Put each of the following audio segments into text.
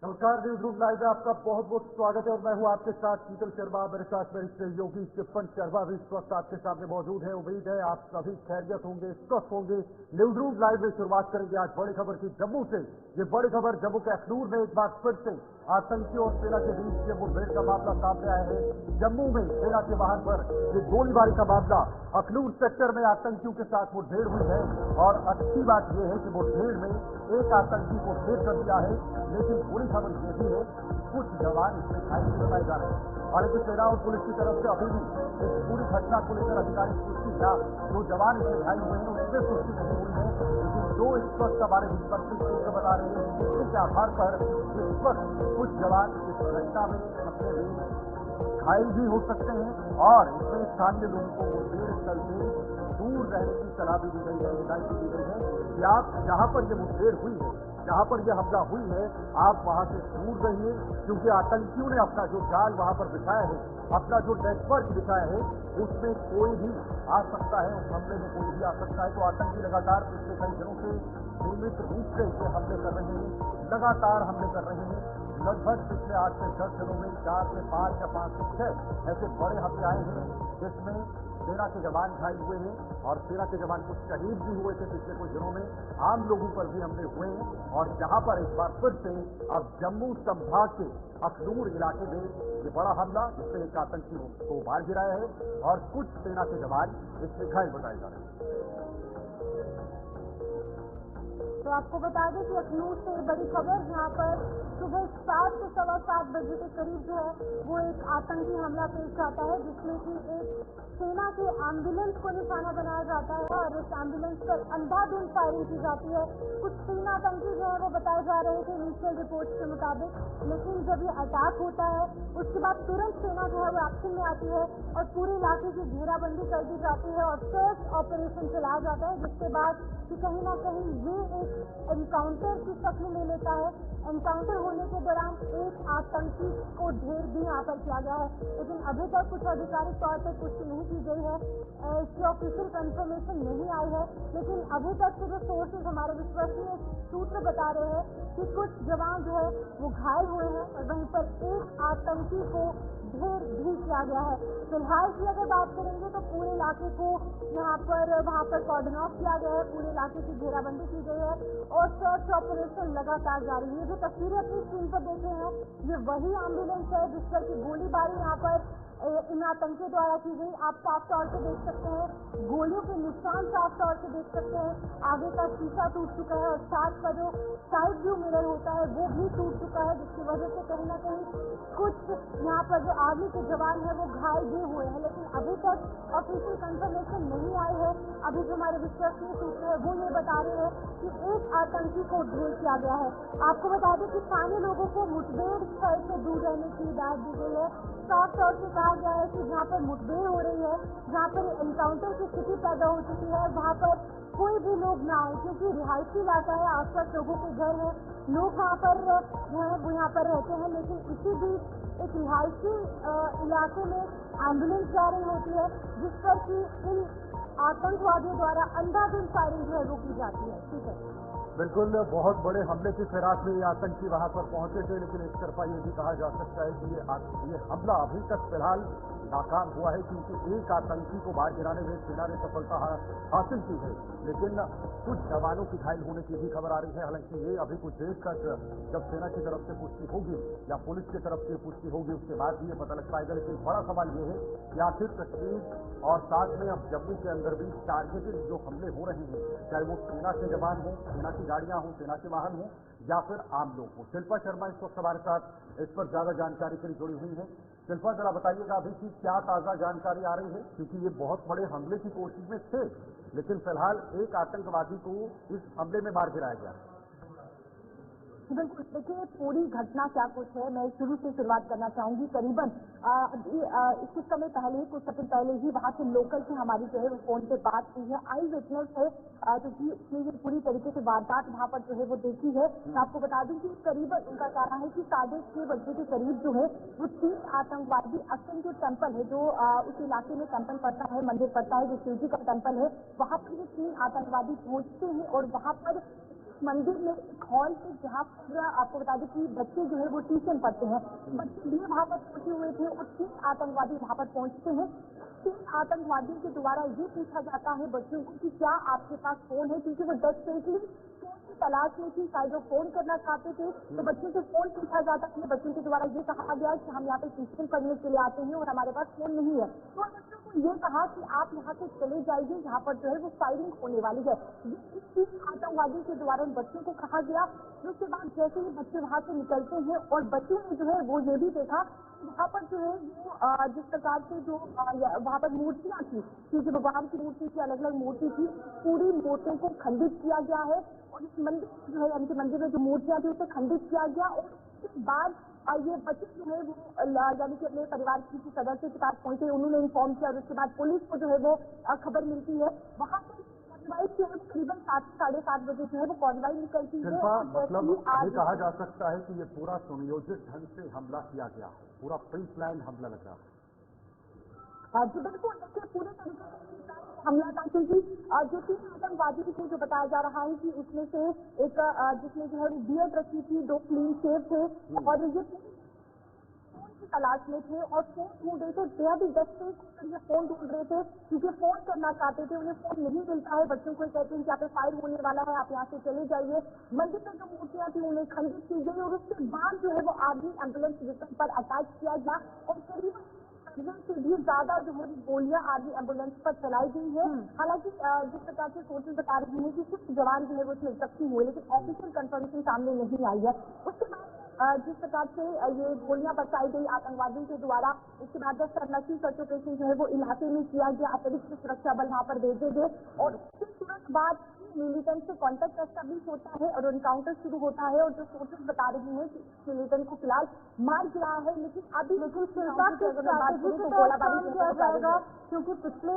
नमस्कार, news room live में आपका बहुत बहुत स्वागत है और मैं हूं आपके साथ शीतल शर्मा। मेरे साथ मेरे सहयोगी चिपन शर्मा भी इस वक्त आपके सामने मौजूद है। उम्मीद है आप सभी खैरियत होंगे, स्वस्थ होंगे। न्यूज रूम लाइव में शुरुआत करेंगे आज बड़ी खबर की जम्मू से। ये बड़ी खबर जम्मू के अखनूर में एक बार फिर से आतंकियों और सेना के बीच ये मुठभेड़ का मामला सामने आया है। जम्मू में सेना के वाहन पर ये गोलीबारी का मामला, अखनूर सेक्टर में आतंकियों के साथ मुठभेड़ हुई है और अच्छी बात यह है कि मुठभेड़ में एक आतंकी को ढेर कर दिया है। लेकिन बुरी खबर यह भी है कुछ जवान इसमें घायल भी बताए जा रहे हैं। हालांकि सेना और पुलिस की तरफ से अभी भी इस पूरी घटना को लेकर अधिकारिक पुष्टि या जो जवान इसमें घायल हुए हैं उसमें पुष्टि नहीं हुई है। लेकिन जो इस वक्त हमारे विपक्षी सूत्र बता रहे हैं उसके आधार पर इस वक्त कुछ जवान इस घटना में अपने घायल भी हो सकते हैं और इसमें स्थानीय लोगों को मुठभेड़ स्थल से दूर रहने की सलाह भी दी गई है, हिदायत दी गई है कि आप जहां पर ये मुठभेड़ हुई है, जहां पर यह हमला हुई है, आप वहां से दूर रहिए, क्योंकि आतंकियों ने अपना जो जाल वहां पर बिछाया है, अपना जो नेटवर्क बिछाया है, उसमें कोई भी आ सकता है, उस हमले में कोई भी आ सकता है। तो आतंकी लगातार पिछले कई दिनों से नियमित रूप से ये हमले कर रहे हैं, लगातार हमले कर रहे हैं। लगभग पिछले 8 से 10 दिनों में 4 से 5 या 5 से 6 ऐसे बड़े हमले आए हैं जिसमें सेना के जवान घायल हुए हैं और सेना के जवान कुछ शहीद भी हुए थे। पिछले कुछ दिनों में आम लोगों पर भी हमले हुए हैं और जहां पर एक बार फिर से अब जम्मू संभाग के अखनूर इलाके में ये बड़ा हमला जिससे एक आतंकी को मार गिराया है और कुछ सेना के जवान इसमें घायल बताए जा रहे हैं। तो आपको बता दें कि अखनूर से बड़ी खबर, यहाँ पर सुबह 7 से 7:15 बजे के करीब जो है वो एक आतंकी हमला पेश आता है जिसमें कि एक सेना के एम्बुलेंस को निशाना बनाया जाता है और इस एम्बुलेंस पर अंधाधुंध फायरिंग की जाती है। कुछ 3 आतंकी जो है वो बताए जा रहे थे इनिशियल रिपोर्ट के मुताबिक, लेकिन जब ये अटैक होता है उसके बाद तुरंत सेना जो है वो एक्शन में आती है और पूरे इलाके की घेराबंदी कर दी जाती है और सर्च ऑपरेशन चलाया जाता है, जिसके बाद कि कहीं ना कहीं ये एक एनकाउंटर की शक्ल ले लेता है। एनकाउंटर होने के दौरान एक आतंकी को ढेर भी यहाँ पर किया गया है, लेकिन अभी तक कुछ आधिकारिक तौर पर पुष्टि नहीं की गई है, इसकी ऑफिशियल कंफर्मेशन नहीं आई है। लेकिन अभी तक के जो सोर्सेज हमारे विश्वसनीय सूत्र बता रहे हैं कि कुछ जवान जो है वो घायल हुए हैं और वहीं पर एक आतंकी को ढेर भी किया गया है। फिलहाल की अगर बात करेंगे तो पूरे इलाके को यहाँ पर वहाँ पर कॉर्डन ऑफ किया गया है, पूरे इलाके की घेराबंदी की गई है और सर्च ऑपरेशन लगातार जारी है। जो तस्वीरें अपनी स्क्रीन पर देखे हैं ये वही एम्बुलेंस है जिस पर की गोलीबारी यहाँ पर इन आतंकियों द्वारा की गई। आप साफ तौर से देख सकते हैं, गोलियों के निशान साफ तौर से देख सकते हैं। आगे का शीशा टूट चुका है और साथ का जो साइड व्यू मिरर होता है वो भी टूट चुका है, जिसकी वजह से कहीं ना कहीं कुछ यहाँ पर जो आर्मी के जवान है वो घायल भी हुए हैं। लेकिन अभी तक ऑफिशियल कंफर्मेशन नहीं आई है। अभी जो हमारे विश्वसनीय सूत्र है वो ये बता रहे हैं कि एक आतंकी को ढेर किया गया है। आपको बता दें कि स्थानीय लोगों को मुठभेड़ स्थल से दूर रहने की हिदायत दी गई है। साफ तौर से कहा गया है कि जहाँ पर मुठभेड़ हो रही है, जहाँ पर एनकाउंटर की स्थिति पैदा हो चुकी है, वहाँ पर कोई भी लोग ना आए, क्योंकि रिहायशी इलाका है, आसपास लोगों के घर है, लोग वहाँ पर जो है वो यहाँ पर रहते हैं। लेकिन इसी बीच एक रिहायशी इलाके में एम्बुलेंस जा रही होती है जिस पर कि इन आतंकवादियों द्वारा अंधाधुंध फायरिंग जो है वो की जाती है। ठीक है, बिल्कुल, बहुत बड़े हमले की फिराक में ये आतंकी वहां पर पहुंचे थे, लेकिन एक तरफा ये भी कहा जा सकता है कि ये हमला अभी तक फिलहाल नाकाम हुआ है, क्योंकि एक आतंकी को मार गिराने में सेना ने सफलता हासिल की है। लेकिन कुछ जवानों की घायल होने की भी खबर आ रही है। हालांकि ये अभी कुछ देर तक जब सेना की तरफ से पुष्टि होगी या पुलिस की तरफ से पुष्टि होगी उसके बाद भी ये पता लग पाएगा। लेकिन बड़ा सवाल ये है कि आखिर कश्मीर और साथ में अब जम्मू के अंदर भी टारगेटेड जो हमले हो रहे हैं, चाहे वो सेना के जवान हो, सेना की गाड़ियां हो, सेना के वाहन हो या फिर आम लोग हो। शिल्पा शर्मा इस वक्त हमारे साथ इस पर ज्यादा जानकारी के लिए जुड़ी हुई है। शिल्पा, जरा बताइएगा अभी की क्या ताजा जानकारी आ रही है, क्योंकि ये बहुत बड़े हमले की कोशिश में थे, लेकिन फिलहाल एक आतंकवादी को इस हमले में मार गिराया गया। बिल्कुल, देखिए पूरी घटना क्या कुछ है, मैं शुरू से शुरुआत करना चाहूंगी। करीबन कुछ समय पहले, कुछ सेकंड पहले ही वहाँ के लोकल से हमारी जो है वो फोन पे बात हुई है। आई विटनेस है क्योंकि उसने ये पूरी तरीके से वारदात वहाँ पर जो है वो देखी है। तो आपको बता दूं कि करीबन उनका कहना है कि 6:30 बजे के करीब जो है वो 3 आतंकवादी अक्सर जो टेम्पल है, जो उस इलाके में टेम्पल पड़ता है, मंदिर पड़ता है, जो शिव जी का टेम्पल है, वहाँ पर ये 3 आतंकवादी पहुंचते हैं और वहाँ पर मंदिर में एक हॉल थे जहाँ पर आपको बता दें कि बच्चे जो है वो ट्यूशन पढ़ते हैं। बच्चे भी वहाँ पर पहुंचे हुए थे और 3 आतंकवादी वहाँ पर पहुंचते हैं। 3 आतंकवादियों के द्वारा ये पूछा जाता है बच्चों को कि क्या आपके पास फोन है, क्योंकि वो डेस्परेटली फोन की तलाश में थी, शायद वो फोन करना चाहते थे। तो बच्चों से फोन पूछा जाता है, बच्चों के द्वारा ये कहा गया कि हम यहाँ पे ट्यूशन पढ़ने के लिए आते हैं और हमारे पास फोन नहीं है। तो बच्चों को ये कहा कि आप यहाँ से चले जाइए, यहाँ पर जो है वो फायरिंग होने वाली है। ये आतंकवादियों के द्वारा बच्चों को कहा गया। उसके बाद जैसे ही बच्चे वहाँ से निकलते हैं और बच्चों ने जो है वो ये भी देखा वहाँ पर जो है वो जिस प्रकार से जो वहाँ पर मूर्तियाँ थी, क्योंकि भगवान की मूर्ति की अलग अलग मूर्ति थी, पूरी मूर्तियों को खंडित किया गया है और इस मंदिर जो है यानी कि मंदिर में जो मूर्तियाँ थी उसे खंडित किया गया। और उसके बाद ये बच्चे जो है वो यानी कि अपने परिवार की किसी सदस्य के पास पहुंचे, उन्होंने इन्फॉर्म किया और उसके बाद पुलिस को जो है वो खबर मिलती है। वहाँ पर करीबन 7-7:30 बजे जो है वो कार्रवाई निकलती है। मतलब ये कहा जा सकता है कि ये पूरा सुनियोजित ढंग से हमला किया गया है, पूरा प्री प्लान हमला लगा है। जी बिल्कुल, देखिए पूरे तरीके से हमला था, क्योंकि जो 3 आतंकवादी थे जो बताया जा रहा है कि उसमें से एक जिसमें जो है बियर्ड रखी थी, 2 क्लीन शेव थे और ये फोन की तलाश में थे और फोन ढूंढ रहे थे। बेहद ही डेस्परेट ये फोन ढूंढ रहे थे क्योंकि फोन करना चाहते थे, उन्हें फोन नहीं मिलता है। बच्चों को कहते हैं कि यहाँ पे फायर होने वाला है, आप यहाँ से चले जाइए। मंदिर में जो मूर्तियां थी उन्हें खंडित की गई और उसके बाद जो है वो आर्मी एम्बुलेंस व्हीकल पर अटैक किया गया और करीब से भी ज्यादा जो है गोलियां आर्मी एम्बुलेंस पर चलाई गई है। हालांकि जिस प्रकार से सोर्सेज बता रही है कि कुछ जवान जो है वो इसमें जख्मी हुए, लेकिन ऑफिशियल कंफर्मेशन सामने नहीं आई है। उसके बाद जिस प्रकार से ये गोलियां बरसाई गई आतंकवादियों के द्वारा, उसके बाद सर्च ऑपरेशन जो है वो इलाके में किया गया, अतिरिक्त सुरक्षा बल वहां पर भेजे गए और उसके तुरंत बाद मिलिटेंट से कॉन्टेक्ट एस्टेब्लिश होता है और एनकाउंटर शुरू होता है। और जो सोर्सेज बता रही हैं कि मिलिटेंट को फिलहाल मार गिरा है, लेकिन क्योंकि पिछले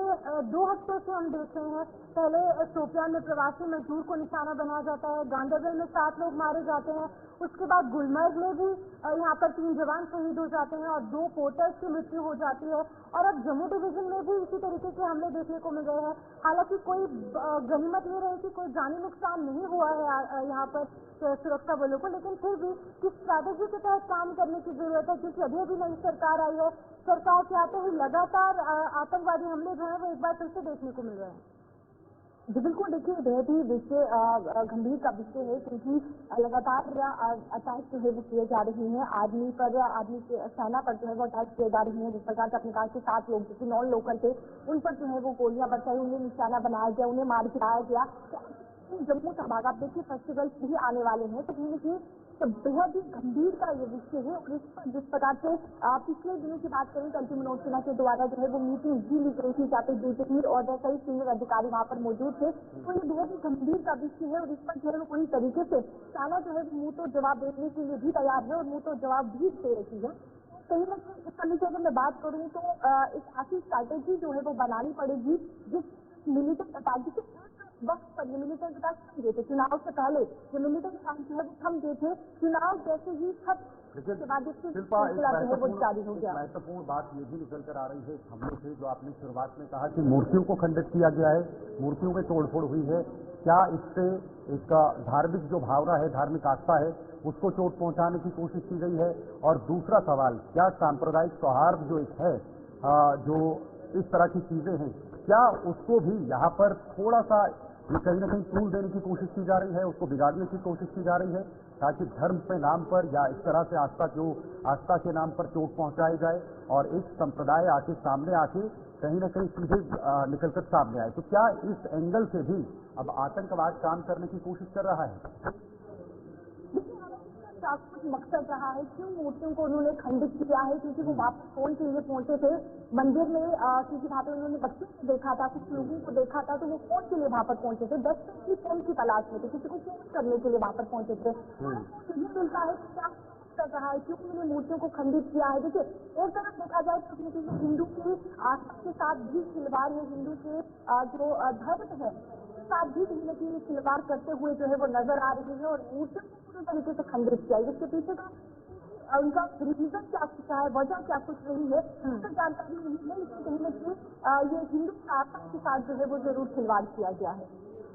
2 हफ्तों से हम देख रहे हैं, पहले शोपियां में प्रवासी मजदूर को निशाना बनाया जाता है, गांधरबल में 7 लोग मारे जाते हैं, उसके बाद गुलमर्ग में भी यहाँ पर 3 जवान शहीद हो जाते हैं और 2 पोर्टर्स की मृत्यु हो जाती है और अब जम्मू डिवीजन में भी इसी तरीके के हमले देखने को मिल रहे हैं। हालांकि कोई गनीमत ये रही कि कोई जानी नुकसान नहीं हुआ है यहाँ पर सुरक्षा बलों को, लेकिन फिर भी किस स्ट्रैटेजी के तहत काम करने की जरूरत है, क्योंकि अभी अभी नई सरकार आई है। सरकार के आते ही लगातार आतंकवादी हमले जो है वो एक बार फिर से देखने को मिल रहे हैं। जी बिल्कुल, देखिए बेहद ही विषय गंभीर का विषय है, क्योंकि लगातार अटैक जो है वो किए जा रहे हैं आर्मी पर, आर्मी के सेना पर जो है वो अटैक किए जा रहे हैं। जिस प्रकार से अपने कहा कि 7 लोग जो नॉन लोकल थे उन पर जो है वो गोलियां बरसाई, उन्हें निशाना बनाया गया, उन्हें मार गिराया गया। जम्मू संभाग आप देखिए फेस्टिवल भी आने वाले हैं, तो कहीं न तो बेहद ही गंभीर का ये विषय है। और इस पर जिस प्रकार से पिछले दिनों की बात करें तो मनोज सिन्हा के द्वारा जो है वो मीटिंग भी ली गई थी, जहाँ पे डीजीपी और कई सीनियर अधिकारी वहाँ पर मौजूद थे। तो ये बेहद ही गंभीर का विषय है और इस पर जो है वो पूरी तरीके से सेना जो है मुंह तो जवाब देने के लिए भी तैयार है और मुंह तो जवाब भी दे रही है। कहीं न कहीं इस समय की अगर मैं बात करूँ तो एक ऐसी स्ट्रैटेजी जो है वो बनानी पड़ेगी जिस मिलिटेंट अटैक के वक्त पर ये मिलिटेंट अटैक थम गए थे, चुनाव से पहले ये मिलिटेंट अटैक जो है वो थम गए थे, चुनाव जैसे ही महत्वपूर्ण बात ये भी निकल कर आ रही है हमले से, जो आपने शुरुआत में कहा कि मूर्तियों को खंडित किया गया है, मूर्तियों में तोड़फोड़ हुई है। क्या इससे एक धार्मिक जो भावना है, धार्मिक आस्था है, उसको चोट पहुंचाने की कोशिश की गई है? और दूसरा सवाल, क्या सांप्रदायिक सौहार्द जो एक है, जो इस तरह की चीजें हैं, क्या उसको भी यहाँ पर थोड़ा सा कहीं न कहीं टूल देने की कोशिश की जा रही है, उसको बिगाड़ने की कोशिश की जा रही है, ताकि धर्म के नाम पर या इस तरह से आस्था के नाम पर चोट पहुंचाई जाए और एक संप्रदाय आके सामने आके कहीं न कहीं सीधे निकलकर सामने आए? तो क्या इस एंगल से भी अब आतंकवाद काम करने की कोशिश कर रहा है? कुछ मकसद रहा है, क्यों मूर्तियों को उन्होंने खंडित किया है? क्योंकि वो वापस फोन के लिए पहुंचे थे मंदिर में, क्योंकि वहाँ पे उन्होंने बच्चों को देखा था, कुछ लोगों को देखा था, तो वो फोन के लिए वहाँ पर पहुंचे थे, 10 की फोन की तलाश में थे, किसी को फोन करने के लिए वहाँ पर पहुंचे थे। ये मिलता है क्या कर रहा है, क्यों उन्होंने मूर्तियों को खंडित किया है? देखिए एक तरफ देखा जाए तो हिंदू की आस्था के साथ भी खिलवाड़ है, हिंदू के जो धर्म है साथ भी कहीं न कहीं खिलवाड़ करते हुए जो है वो नजर आ रही है और मूर्तियों को पूरी तरीके से खंडित किया है। इसके पीछे का उनका रीजन क्या कुछ है, वजह क्या कुछ रही है, उसकी जानकारी नहीं है, लेकिन कहीं न कहीं ये हिंदू आस्था के साथ जो है वो जरूर खिलवाड़ किया गया है।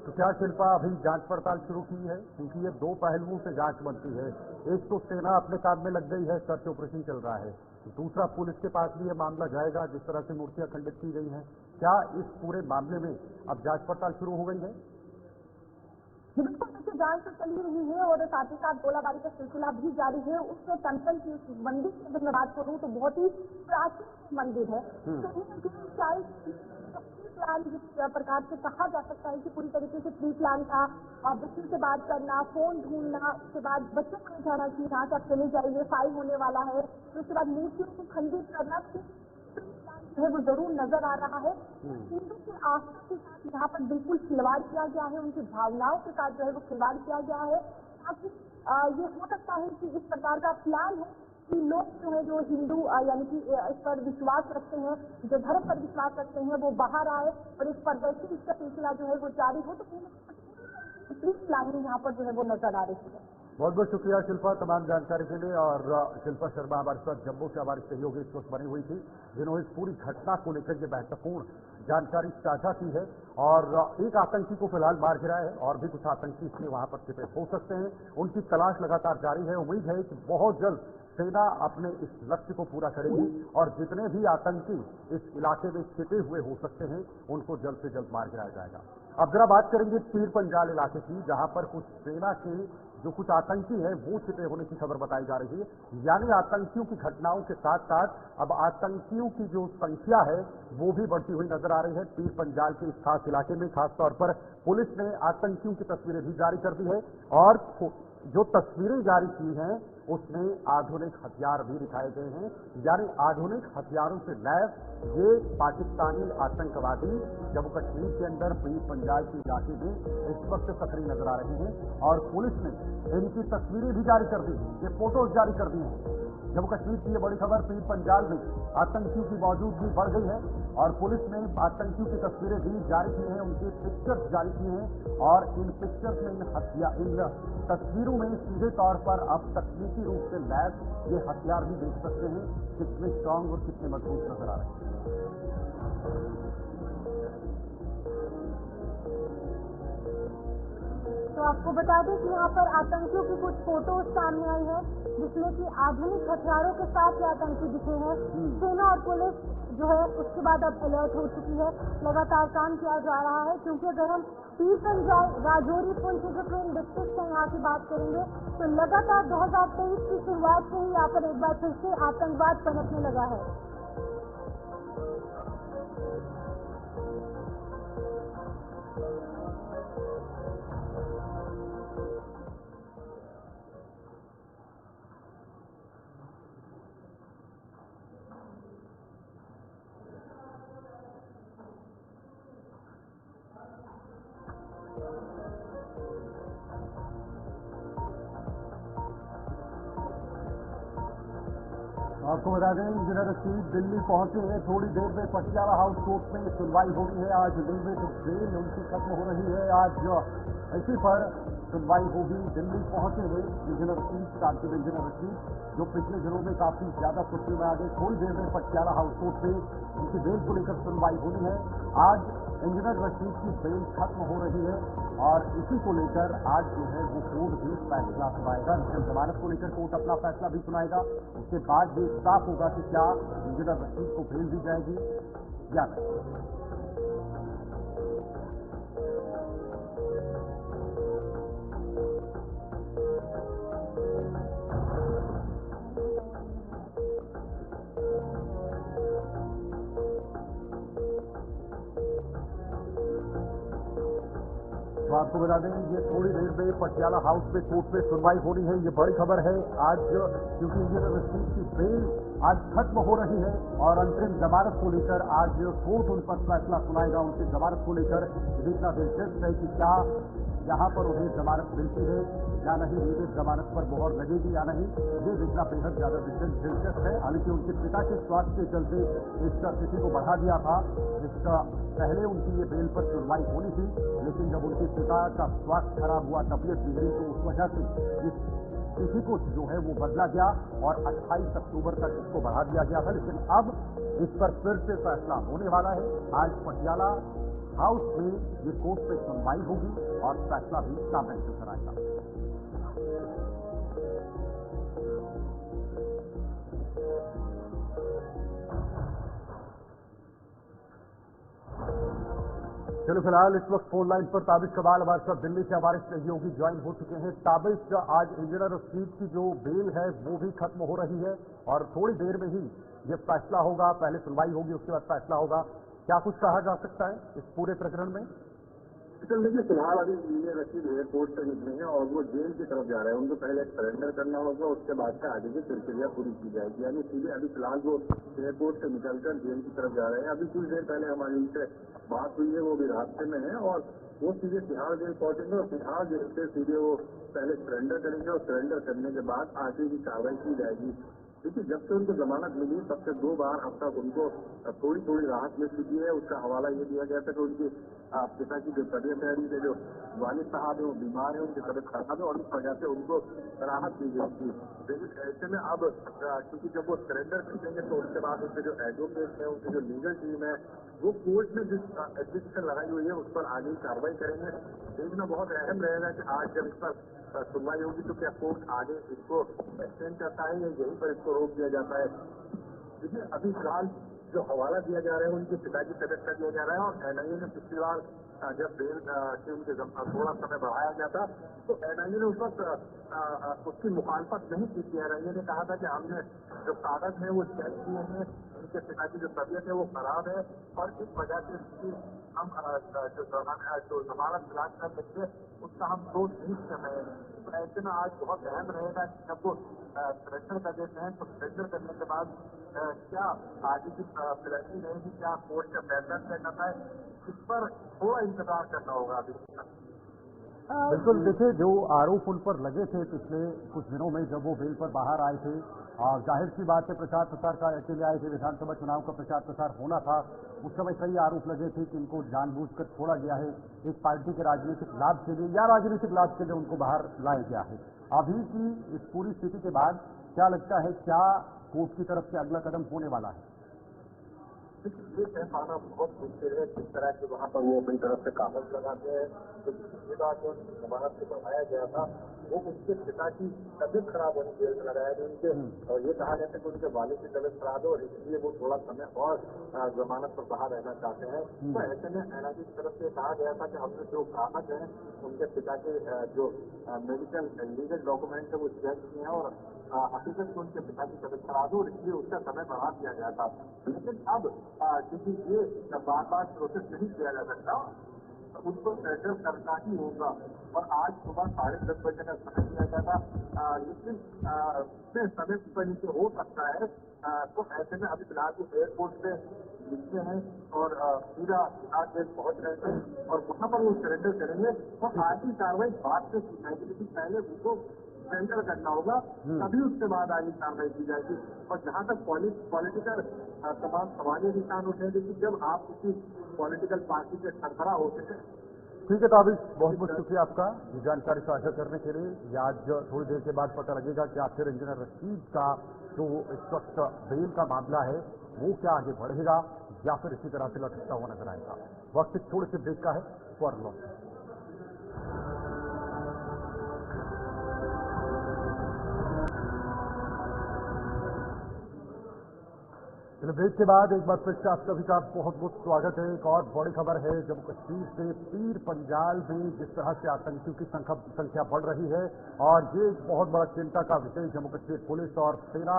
तो क्या शिल्पा अभी जांच पड़ताल शुरू की है? क्योंकि ये दो पहलुओं से जांच बनती है। एक तो सेना अपने काम में लग गई है, सर्च ऑपरेशन चल रहा है। दूसरा, पुलिस के पास भी ये मामला जाएगा जिस तरह से मूर्तियां खंडित की गई हैं। क्या इस पूरे मामले में अब जांच पड़ताल शुरू हो गई है? बिल्कुल, देखिए जांच तो चली रही है और साथ ही साथ गोलाबारी का सिलसिला भी जारी है। उसके टेम्पल की उस मंदिर की अगर मैं बात करूँ तो बहुत ही प्राचीन मंदिर है। तो प्लान जिस प्रकार से कहा जा सकता है कि पूरी तरीके से प्री प्लान था, बच्चों से बात करना, फोन ढूंढना, उसके बाद बच्चों को समझाना कि यहाँ से आप चले जाइए, फाइल होने वाला है, तो उसके बाद मूर्तियों को खंडित करना जो है वो जरूर नजर आ रहा है। हिंदू की आस्था के साथ यहाँ पर बिल्कुल खिलवाड़ किया गया है, उनकी भावनाओं के साथ जो है वो खिलवाड़ किया गया है। ताकि ये हो सकता है कि इस प्रकार का प्लान है कि लोग जो है जो हिंदू यानी कि इस पर विश्वास रखते हैं, जो धर्म पर विश्वास रखते हैं, वो बाहर आए और इस प्रदर्शन इसका सिलसिला जो है वो जारी हो। तो प्लानिंग यहाँ पर जो है वो नजर आ रही है। बहुत बहुत शुक्रिया शिल्पा तमाम जानकारी के लिए। और शिल्पा शर्मा हमारे साथ जम्मू से हमारी सहयोगी इस वक्त बनी हुई थी, जिन्होंने इस पूरी घटना को लेकर के महत्वपूर्ण जानकारी साझा की है। और एक आतंकी को फिलहाल मार गिरा है और भी कुछ आतंकी इसमें वहां पर छिपे हो सकते हैं, उनकी तलाश लगातार जारी है। उम्मीद है कि बहुत जल्द सेना अपने इस लक्ष्य को पूरा करेगी और जितने भी आतंकी इस इलाके में छिपे हुए हो सकते हैं उनको जल्द से जल्द मार गिराया जाएगा। अब जरा बात करेंगे पीर पंजाल इलाके की, जहां पर कुछ सेना के जो कुछ आतंकी है वो छिपे होने की खबर बताई जा रही है। यानी आतंकियों की घटनाओं के साथ साथ अब आतंकियों की जो संख्या है वो भी बढ़ती हुई नजर आ रही है। पीर पंजाल के इस खास इलाके में खासतौर पर पुलिस ने आतंकियों की तस्वीरें भी जारी कर दी है और जो तस्वीरें जारी की हैं उसमें आधुनिक हथियार भी दिखाए गए हैं। यानी आधुनिक हथियारों से लैस ये पाकिस्तानी आतंकवादी जम्मू कश्मीर के अंदर पीर पंजाल के इलाके में इस वक्त सक्रिय नजर आ रहे हैं और पुलिस ने इनकी तस्वीरें भी जारी कर दी, ये फोटोज जारी कर दी हैं। जम्मू कश्मीर की ये बड़ी खबर, पीर पंजाल में आतंकियों की मौजूदगी बढ़ गई है और पुलिस ने आतंकियों की तस्वीरें भी जारी की हैं, उनके पिक्चर्स जारी किए हैं और इन पिक्चर्स में इन तस्वीरों में सीधे तौर पर अब तकनीकी रूप से लैस ये हथियार भी देख सकते हैं कितने स्ट्रांग और कितने मजबूत नजर आ रहे हैं। तो आपको बता दें कि यहाँ पर आतंकियों की कुछ फोटोज सामने आई है जिसमें कि आधुनिक हथियारों के साथ ये आतंकी दिखे हैं। सेना और पुलिस जो है उसके बाद अब अलर्ट हो चुकी है, लगातार काम किया जा रहा है। क्योंकि अगर हम पीर पंजाल राजौरी पुंछ जो ट्रेन डिस्ट्रिक्ट है यहाँ की बात करेंगे तो लगातार 2023 की शुरुआत से ही यहाँ पर एक बार फिर से आतंकवाद पनपने लगा है। आपको बता दें इंजीनियर रशीद दिल्ली पहुंचे हैं, थोड़ी देर में पटियाला हाउस कोर्ट में सुनवाई हो रही है। आज रेलवे जो बेल उनकी खत्म हो रही है, आज इसी पर सुनवाई होगी। दिल्ली पहुंचे हुए इंजीनियर रशीद, कानपुर इंजीनियर रशीद जो पिछले दिनों में काफी ज्यादा सुर्खियों में आ गए, थोड़ी देर में पटियाला हाउस कोर्ट में उनकी बेल को लेकर सुनवाई होनी है। आज इंजीनियर रशीद की बेल खत्म हो रही है और इसी को लेकर आज जो है वो कोर्ट भी फैसला सुनाएगा। जमानत को लेकर कोर्ट अपना फैसला भी सुनाएगा। उसके बाद ये साफ होगा कि क्या इंजीनियर रशीद को बेल दी जाएगी या नहीं। तो आपको बता दें ये थोड़ी देर में पटियाला हाउस में कोर्ट में सुनवाई होनी है। ये बड़ी खबर है आज, क्योंकि इंजीनियर रशीद की बेल आज खत्म हो रही है और अंतरिम जमानत को लेकर आज कोर्ट उन पर फैसला सुनाएगा। उनकी जमानत को लेकर देखना दिलचस्प है कि क्या यहाँ पर उन्हें जमानत मिलती है या नहीं, नियमित जमानत पर मोहर लगेगी या नहीं, ये देखना बेहद ज्यादा दिलचस्प है। हालांकि उनके पिता के स्वास्थ्य के चलते इसका तिथि को बढ़ा दिया था, इसका पहले उनकी ये बेल पर सुनवाई होनी थी, लेकिन जब उनके पिता का स्वास्थ्य खराब हुआ, तबीयत बिगड़ी, तो उस वजह से इस तिथि को जो है वो बदला गया और 28 अक्टूबर तक इसको बढ़ा दिया गया था। लेकिन अब इस पर फिर से फैसला होने वाला है। आज पटियाला हाउस में ये कोर्ट में सुनवाई होगी और फैसला भी सामने नजर आएगा। चलो फिलहाल इस वक्त फोन लाइन पर ताबिश कमाल हमारे साथ दिल्ली से हमारे सहयोगी ज्वाइन हो चुके हैं। ताबिश, आज इंजीनियर रशीद की जो बेल है वो भी खत्म हो रही है और थोड़ी देर में ही ये फैसला होगा। पहले सुनवाई होगी, उसके बाद फैसला होगा। क्या कुछ कहा जा सकता है इस पूरे प्रकरण में? देखिए, फिलहाल अभी इंजीनियर रशीद एयरपोर्ट से निकले हैं और वो जेल की तरफ जा रहे हैं। उनको पहले सरेंडर करना होगा, उसके बाद से आगे की प्रक्रिया पूरी की जाएगी। यानी सीधे अभी फिलहाल वो एयरपोर्ट से निकलकर जेल की तरफ जा रहे हैं। अभी कुछ देर पहले हमारी उनसे बात हुई है, वो भी रास्ते में है और वो सीधे तिहाड़ जेल पहुंचेंगे और तिहाड़ जेल से सीधे वो पहले सरेंडर करेंगे और सरेंडर करने के बाद आगे की कार्रवाई की जाएगी। क्योंकि जब से उनको जमानत मिली तब से 2 बार अब तक उनको थोड़ी थोड़ी राहत मिल चुकी है। उसका हवाला ये दिया गया था कि उनके पिता की जो तबीयत है, उनके जो वालिद साहब है वो बीमार है, उनकी तबीयत खराब है और इस वजह से उनको राहत दी गई थी। लेकिन ऐसे में अब क्योंकि जब वो सरेंडर करेंगे तो उसके बाद उनके जो एडवोकेट है, उनकी जो लीगल टीम है, वो कोर्ट में जिस एग्जीक्यूशन लगाई हुई है उस पर आगे कार्रवाई करेंगे। देखना बहुत अहम रहेगा कि आज जब इस पर सुनवाई होगी तो क्या कोर्ट आगे इसको एक्सटेंड करता है या यहीं पर इसको रोक दिया जाता है। देखिए, अभी फिलहाल जो हवाला दिया जा रहा है उनके पिता की तबीयत का दिया जा रहा है और एनआईए ने पिछली बार जब बेल के उनके थोड़ा समय बढ़ाया गया था तो एनआईए ने उस वक्त उसकी मुखालफत नहीं की थी। एनआईए ने कहा था कि हमने जो कागज है वो चेक किए हैं, उनके पिता की जो तबीयत है वो खराब है और इस वजह से उसकी हम जो जमानत तलाश कर सकते उसका हम सोच नहीं कर रहे हैं। तो ऐसे में आज बहुत अहम रहेगा कि जब वो सरेंडर कर देते हैं तो सरेंडर करने के बाद क्या आगे की प्लानिंग रहेगी, क्या कोर्ट का फैसला तय करना है, इस पर थोड़ा इंतजार करना होगा अभी। बिल्कुल, देखिए जो आरोप उन पर लगे थे पिछले कुछ दिनों में जब वो बेल पर बाहर आए थे, और जाहिर सी बात है प्रचार प्रसार का अकेले आए थे, विधानसभा चुनाव का प्रचार प्रसार होना था, उस समय कई आरोप लगे थे कि इनको जानबूझकर छोड़ा गया है, एक पार्टी के राजनीतिक लाभ के लिए या राजनीतिक लाभ के लिए उनको बाहर लाया गया है। अभी की इस पूरी स्थिति के बाद क्या लगता है, क्या कोर्ट की तरफ से अगला कदम होने वाला है? ये कह पाना बहुत मुश्किल है किस तरह के वहाँ पर वो अपनी तरफ से कागज लगाते हैं। तो पिछली बार जो जमानत से बढ़ाया गया था वो उनके पिता की तबीयत खराब होने जेल में लगाया गया उनके, और ये कहा गया था कि उनके वालिद की तबीयत खराब है और इसलिए वो थोड़ा समय और जमानत पर बाहर रहना चाहते हैं। तो ऐसे में एनआईए की तरफ से कहा गया था कि हमने जो कागज है उनके पिता के जो मेडिकल लीगल डॉक्यूमेंट है वो चेक किए हैं और हकीकत में उनके पिता की तबीयत खराब है और इसलिए उसका समय बढ़ा दिया गया था। लेकिन अब क्योंकि ये बार बार प्रोसेस नहीं किया जा सकता, उनको सरेंडर करना ही होगा और आज सुबह 10:30 बजे का समय दिया गया था। लेकिन समय ऊपर नीचे हो सकता है। तो ऐसे में अभी फिलहाल वो एयरपोर्ट से निकले हैं और सीधा आज जेल पहुंच रहे थे और वहाँ पर वो सरेंडर करेंगे और आगे कार्रवाई बाद से की जाएगी। लेकिन पहले उनको सरेंडर करना होगा, तभी उसके बाद आगे कार्रवाई की जाएगी। और जहाँ तक पॉलिटिकल तमाम सवालिया निशान उठेंगे कि जब आप किसी पॉलिटिकल पार्टी के सरबराह होते हैं। ठीक है, तो अभी बहुत बहुत शुक्रिया आपका ये जानकारी साझा करने के लिए। ये आज थोड़ी देर के बाद पता लगेगा कि आखिर इंजीनियर रशीद का जो इस वक्त बेल का मामला है वो क्या आगे बढ़ेगा या फिर इसी तरह से लटकता हुआ नजर आएगा। वक्त थोड़े से ब्रेक का है, फॉर लॉस। ब्रेक के बाद एक बार फिर से आप सभी का बहुत बहुत स्वागत है। एक और बड़ी खबर है, जम्मू कश्मीर से पीर पंजाल में जिस तरह से आतंकियों की संख्या बढ़ रही है और ये एक बहुत बड़ा चिंता का विषय जम्मू कश्मीर पुलिस और सेना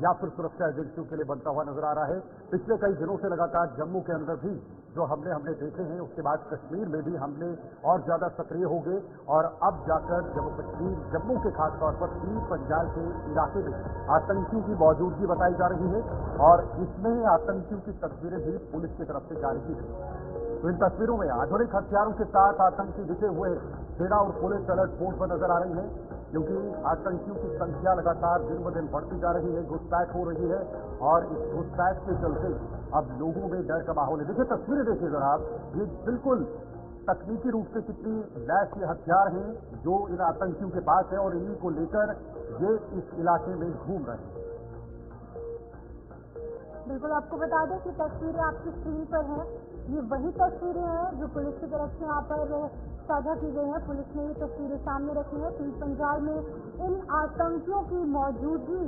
या फिर सुरक्षा एजेंसियों के लिए बनता हुआ नजर आ रहा है। पिछले कई दिनों से लगातार जम्मू के अंदर भी जो हमने देखे हैं, उसके बाद कश्मीर में भी हमले और ज्यादा सक्रिय हो गए और अब जाकर जम्मू के खास तौर पर पीर पंजाल के इलाके में आतंकियों की मौजूदगी बताई जा रही है और इसमें आतंकियों की तस्वीरें भी पुलिस की तरफ से जारी की गई। तो इन तस्वीरों में आधुनिक हथियारों के साथ आतंकी दिखे हुए सेना और पुलिस अलर्ट मोड पर नजर आ रही है, क्योंकि आतंकियों की संख्या लगातार दिन ब दिन बढ़ती जा रही है, घुसपैठ हो रही है और इस घुसपैठ के चलते अब लोगों में डर का माहौल है। देखिए तस्वीरें देखिए जरा, ये बिल्कुल तकनीकी रूप से कितनी लैस ये हथियार हैं जो इन आतंकियों के पास है और इन्हीं को लेकर ये इस इलाके में घूम रहे हैं। बिल्कुल आपको बता दें कि तस्वीरें आपकी स्क्रीन पर हैं। ये वही तस्वीरें हैं जो पुलिस की तरफ से यहाँ पर साझा की गई है। पुलिस ने ये तस्वीरें सामने रखी है। पीर पंजाल में इन आतंकियों की मौजूदगी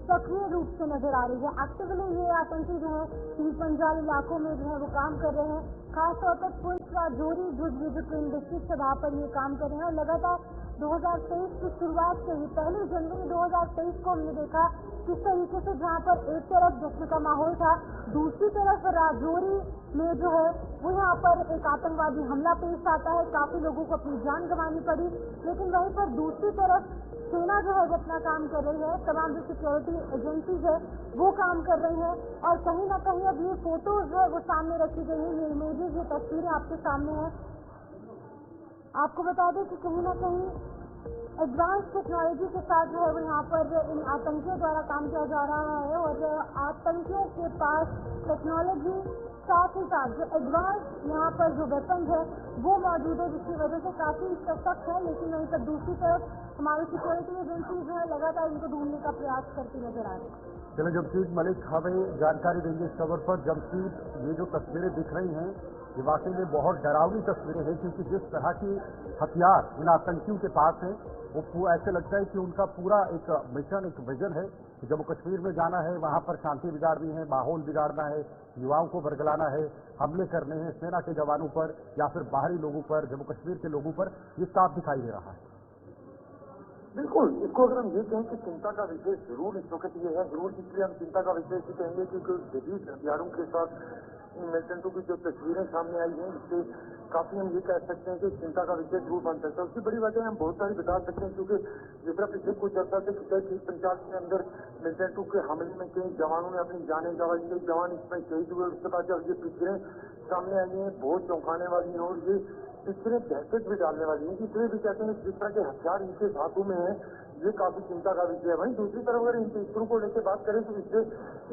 सक्रिय रूप से नजर आ रही है। एक्टिवली ये आतंकी जो है पीर पंजाल इलाकों में जो है वो काम कर रहे हैं। खासतौर पर पुंछ राजौरी भुज जो ट्रेन डिस्ट्रिक्ट है वहाँ पर ये काम कर रहे हैं। और लगातार 2023 की शुरुआत से ही 1 जनवरी 2023 को हमने देखा किस तरीके से जहाँ पर एक तरफ जश्न का माहौल था, दूसरी तरफ राजौरी में जो है वो यहाँ पर एक आतंकवादी हमला पेश आता है। काफी लोगों को अपनी जान गंवानी पड़ी, लेकिन वहीं पर दूसरी तरफ सेना जो है वो अपना काम कर रही है। तमाम जो सिक्योरिटी एजेंसीज है वो काम कर रही है। और कहीं ना कहीं अब ये फोटोज जो है वो सामने रखी गई है, ये इमेजेस, ये तस्वीरें आपके सामने है। आपको बता दें कि कहीं ना कहीं एडवांस टेक्नोलॉजी के साथ जो है वो यहाँ पर इन आतंकियों द्वारा काम किया जा रहा है। और आतंकियों के पास टेक्नोलॉजी साथ ही साथ जो एडवांस यहाँ पर जो वेपन है वो मौजूद है, जिसकी वजह से काफी सशक्त है। लेकिन वहीं पर दूसरी तरफ हमारी सिक्योरिटी एजेंसी जो है लगातार इनको ढूंढने का प्रयास करती नजर आ रही है। चलो जमशेद मलिक हमें जानकारी देंगे इस खबर पर। जमशेद, ये जो तस्वीरें दिख रही हैं ये वाकई में बहुत डरावनी तस्वीरें हैं, क्योंकि जिस तरह की हथियार इन आतंकियों के पास हैं वो ऐसे लगता है कि उनका पूरा एक मिशन, एक विजन है कि जम्मू कश्मीर में जाना है, वहाँ पर शांति बिगाड़नी है, माहौल बिगाड़ना है, युवाओं को बरगलाना है, हमले करने हैं सेना के जवानों पर या फिर बाहरी लोगों पर, जम्मू कश्मीर के लोगों पर। ये साफ दिखाई दे रहा है। बिल्कुल, इसको अगर हम ये कहें कि चिंता का विषय जरूर इस वक्त ये है, जरूर इसलिए हम चिंता का विषय भी कहेंगे क्योंकि जदीद हथियारों के साथ मिलिटेंटों की जो तस्वीरें सामने आई हैं इससे काफी हम ये कह सकते हैं कि चिंता का विषय जरूर बन सकता है। उसकी बड़ी वजह हम बहुत सारी बता सकते हैं, क्योंकि जिस तरह पिछले कुछ अर्सा से पीर पंजाल के अंदर मिलिटेंटों के हमले में कई जवानों ने अपनी जानें गंवाई, कई जवान इसमें शहीद हुए। उसके बाद जब ये पिक्चरें सामने आई हैं बहुत चौंकाने वाली हैं और ये पिक्चरें दहशत भी डालने वाली हैं। इसलिए भी कहते हैं जिस तरह के हथियार इनके हाथों में है ये काफी चिंता का विषय है। वहीं दूसरी तरफ अगर इन पिस्तरों को लेकर बात करें तो इससे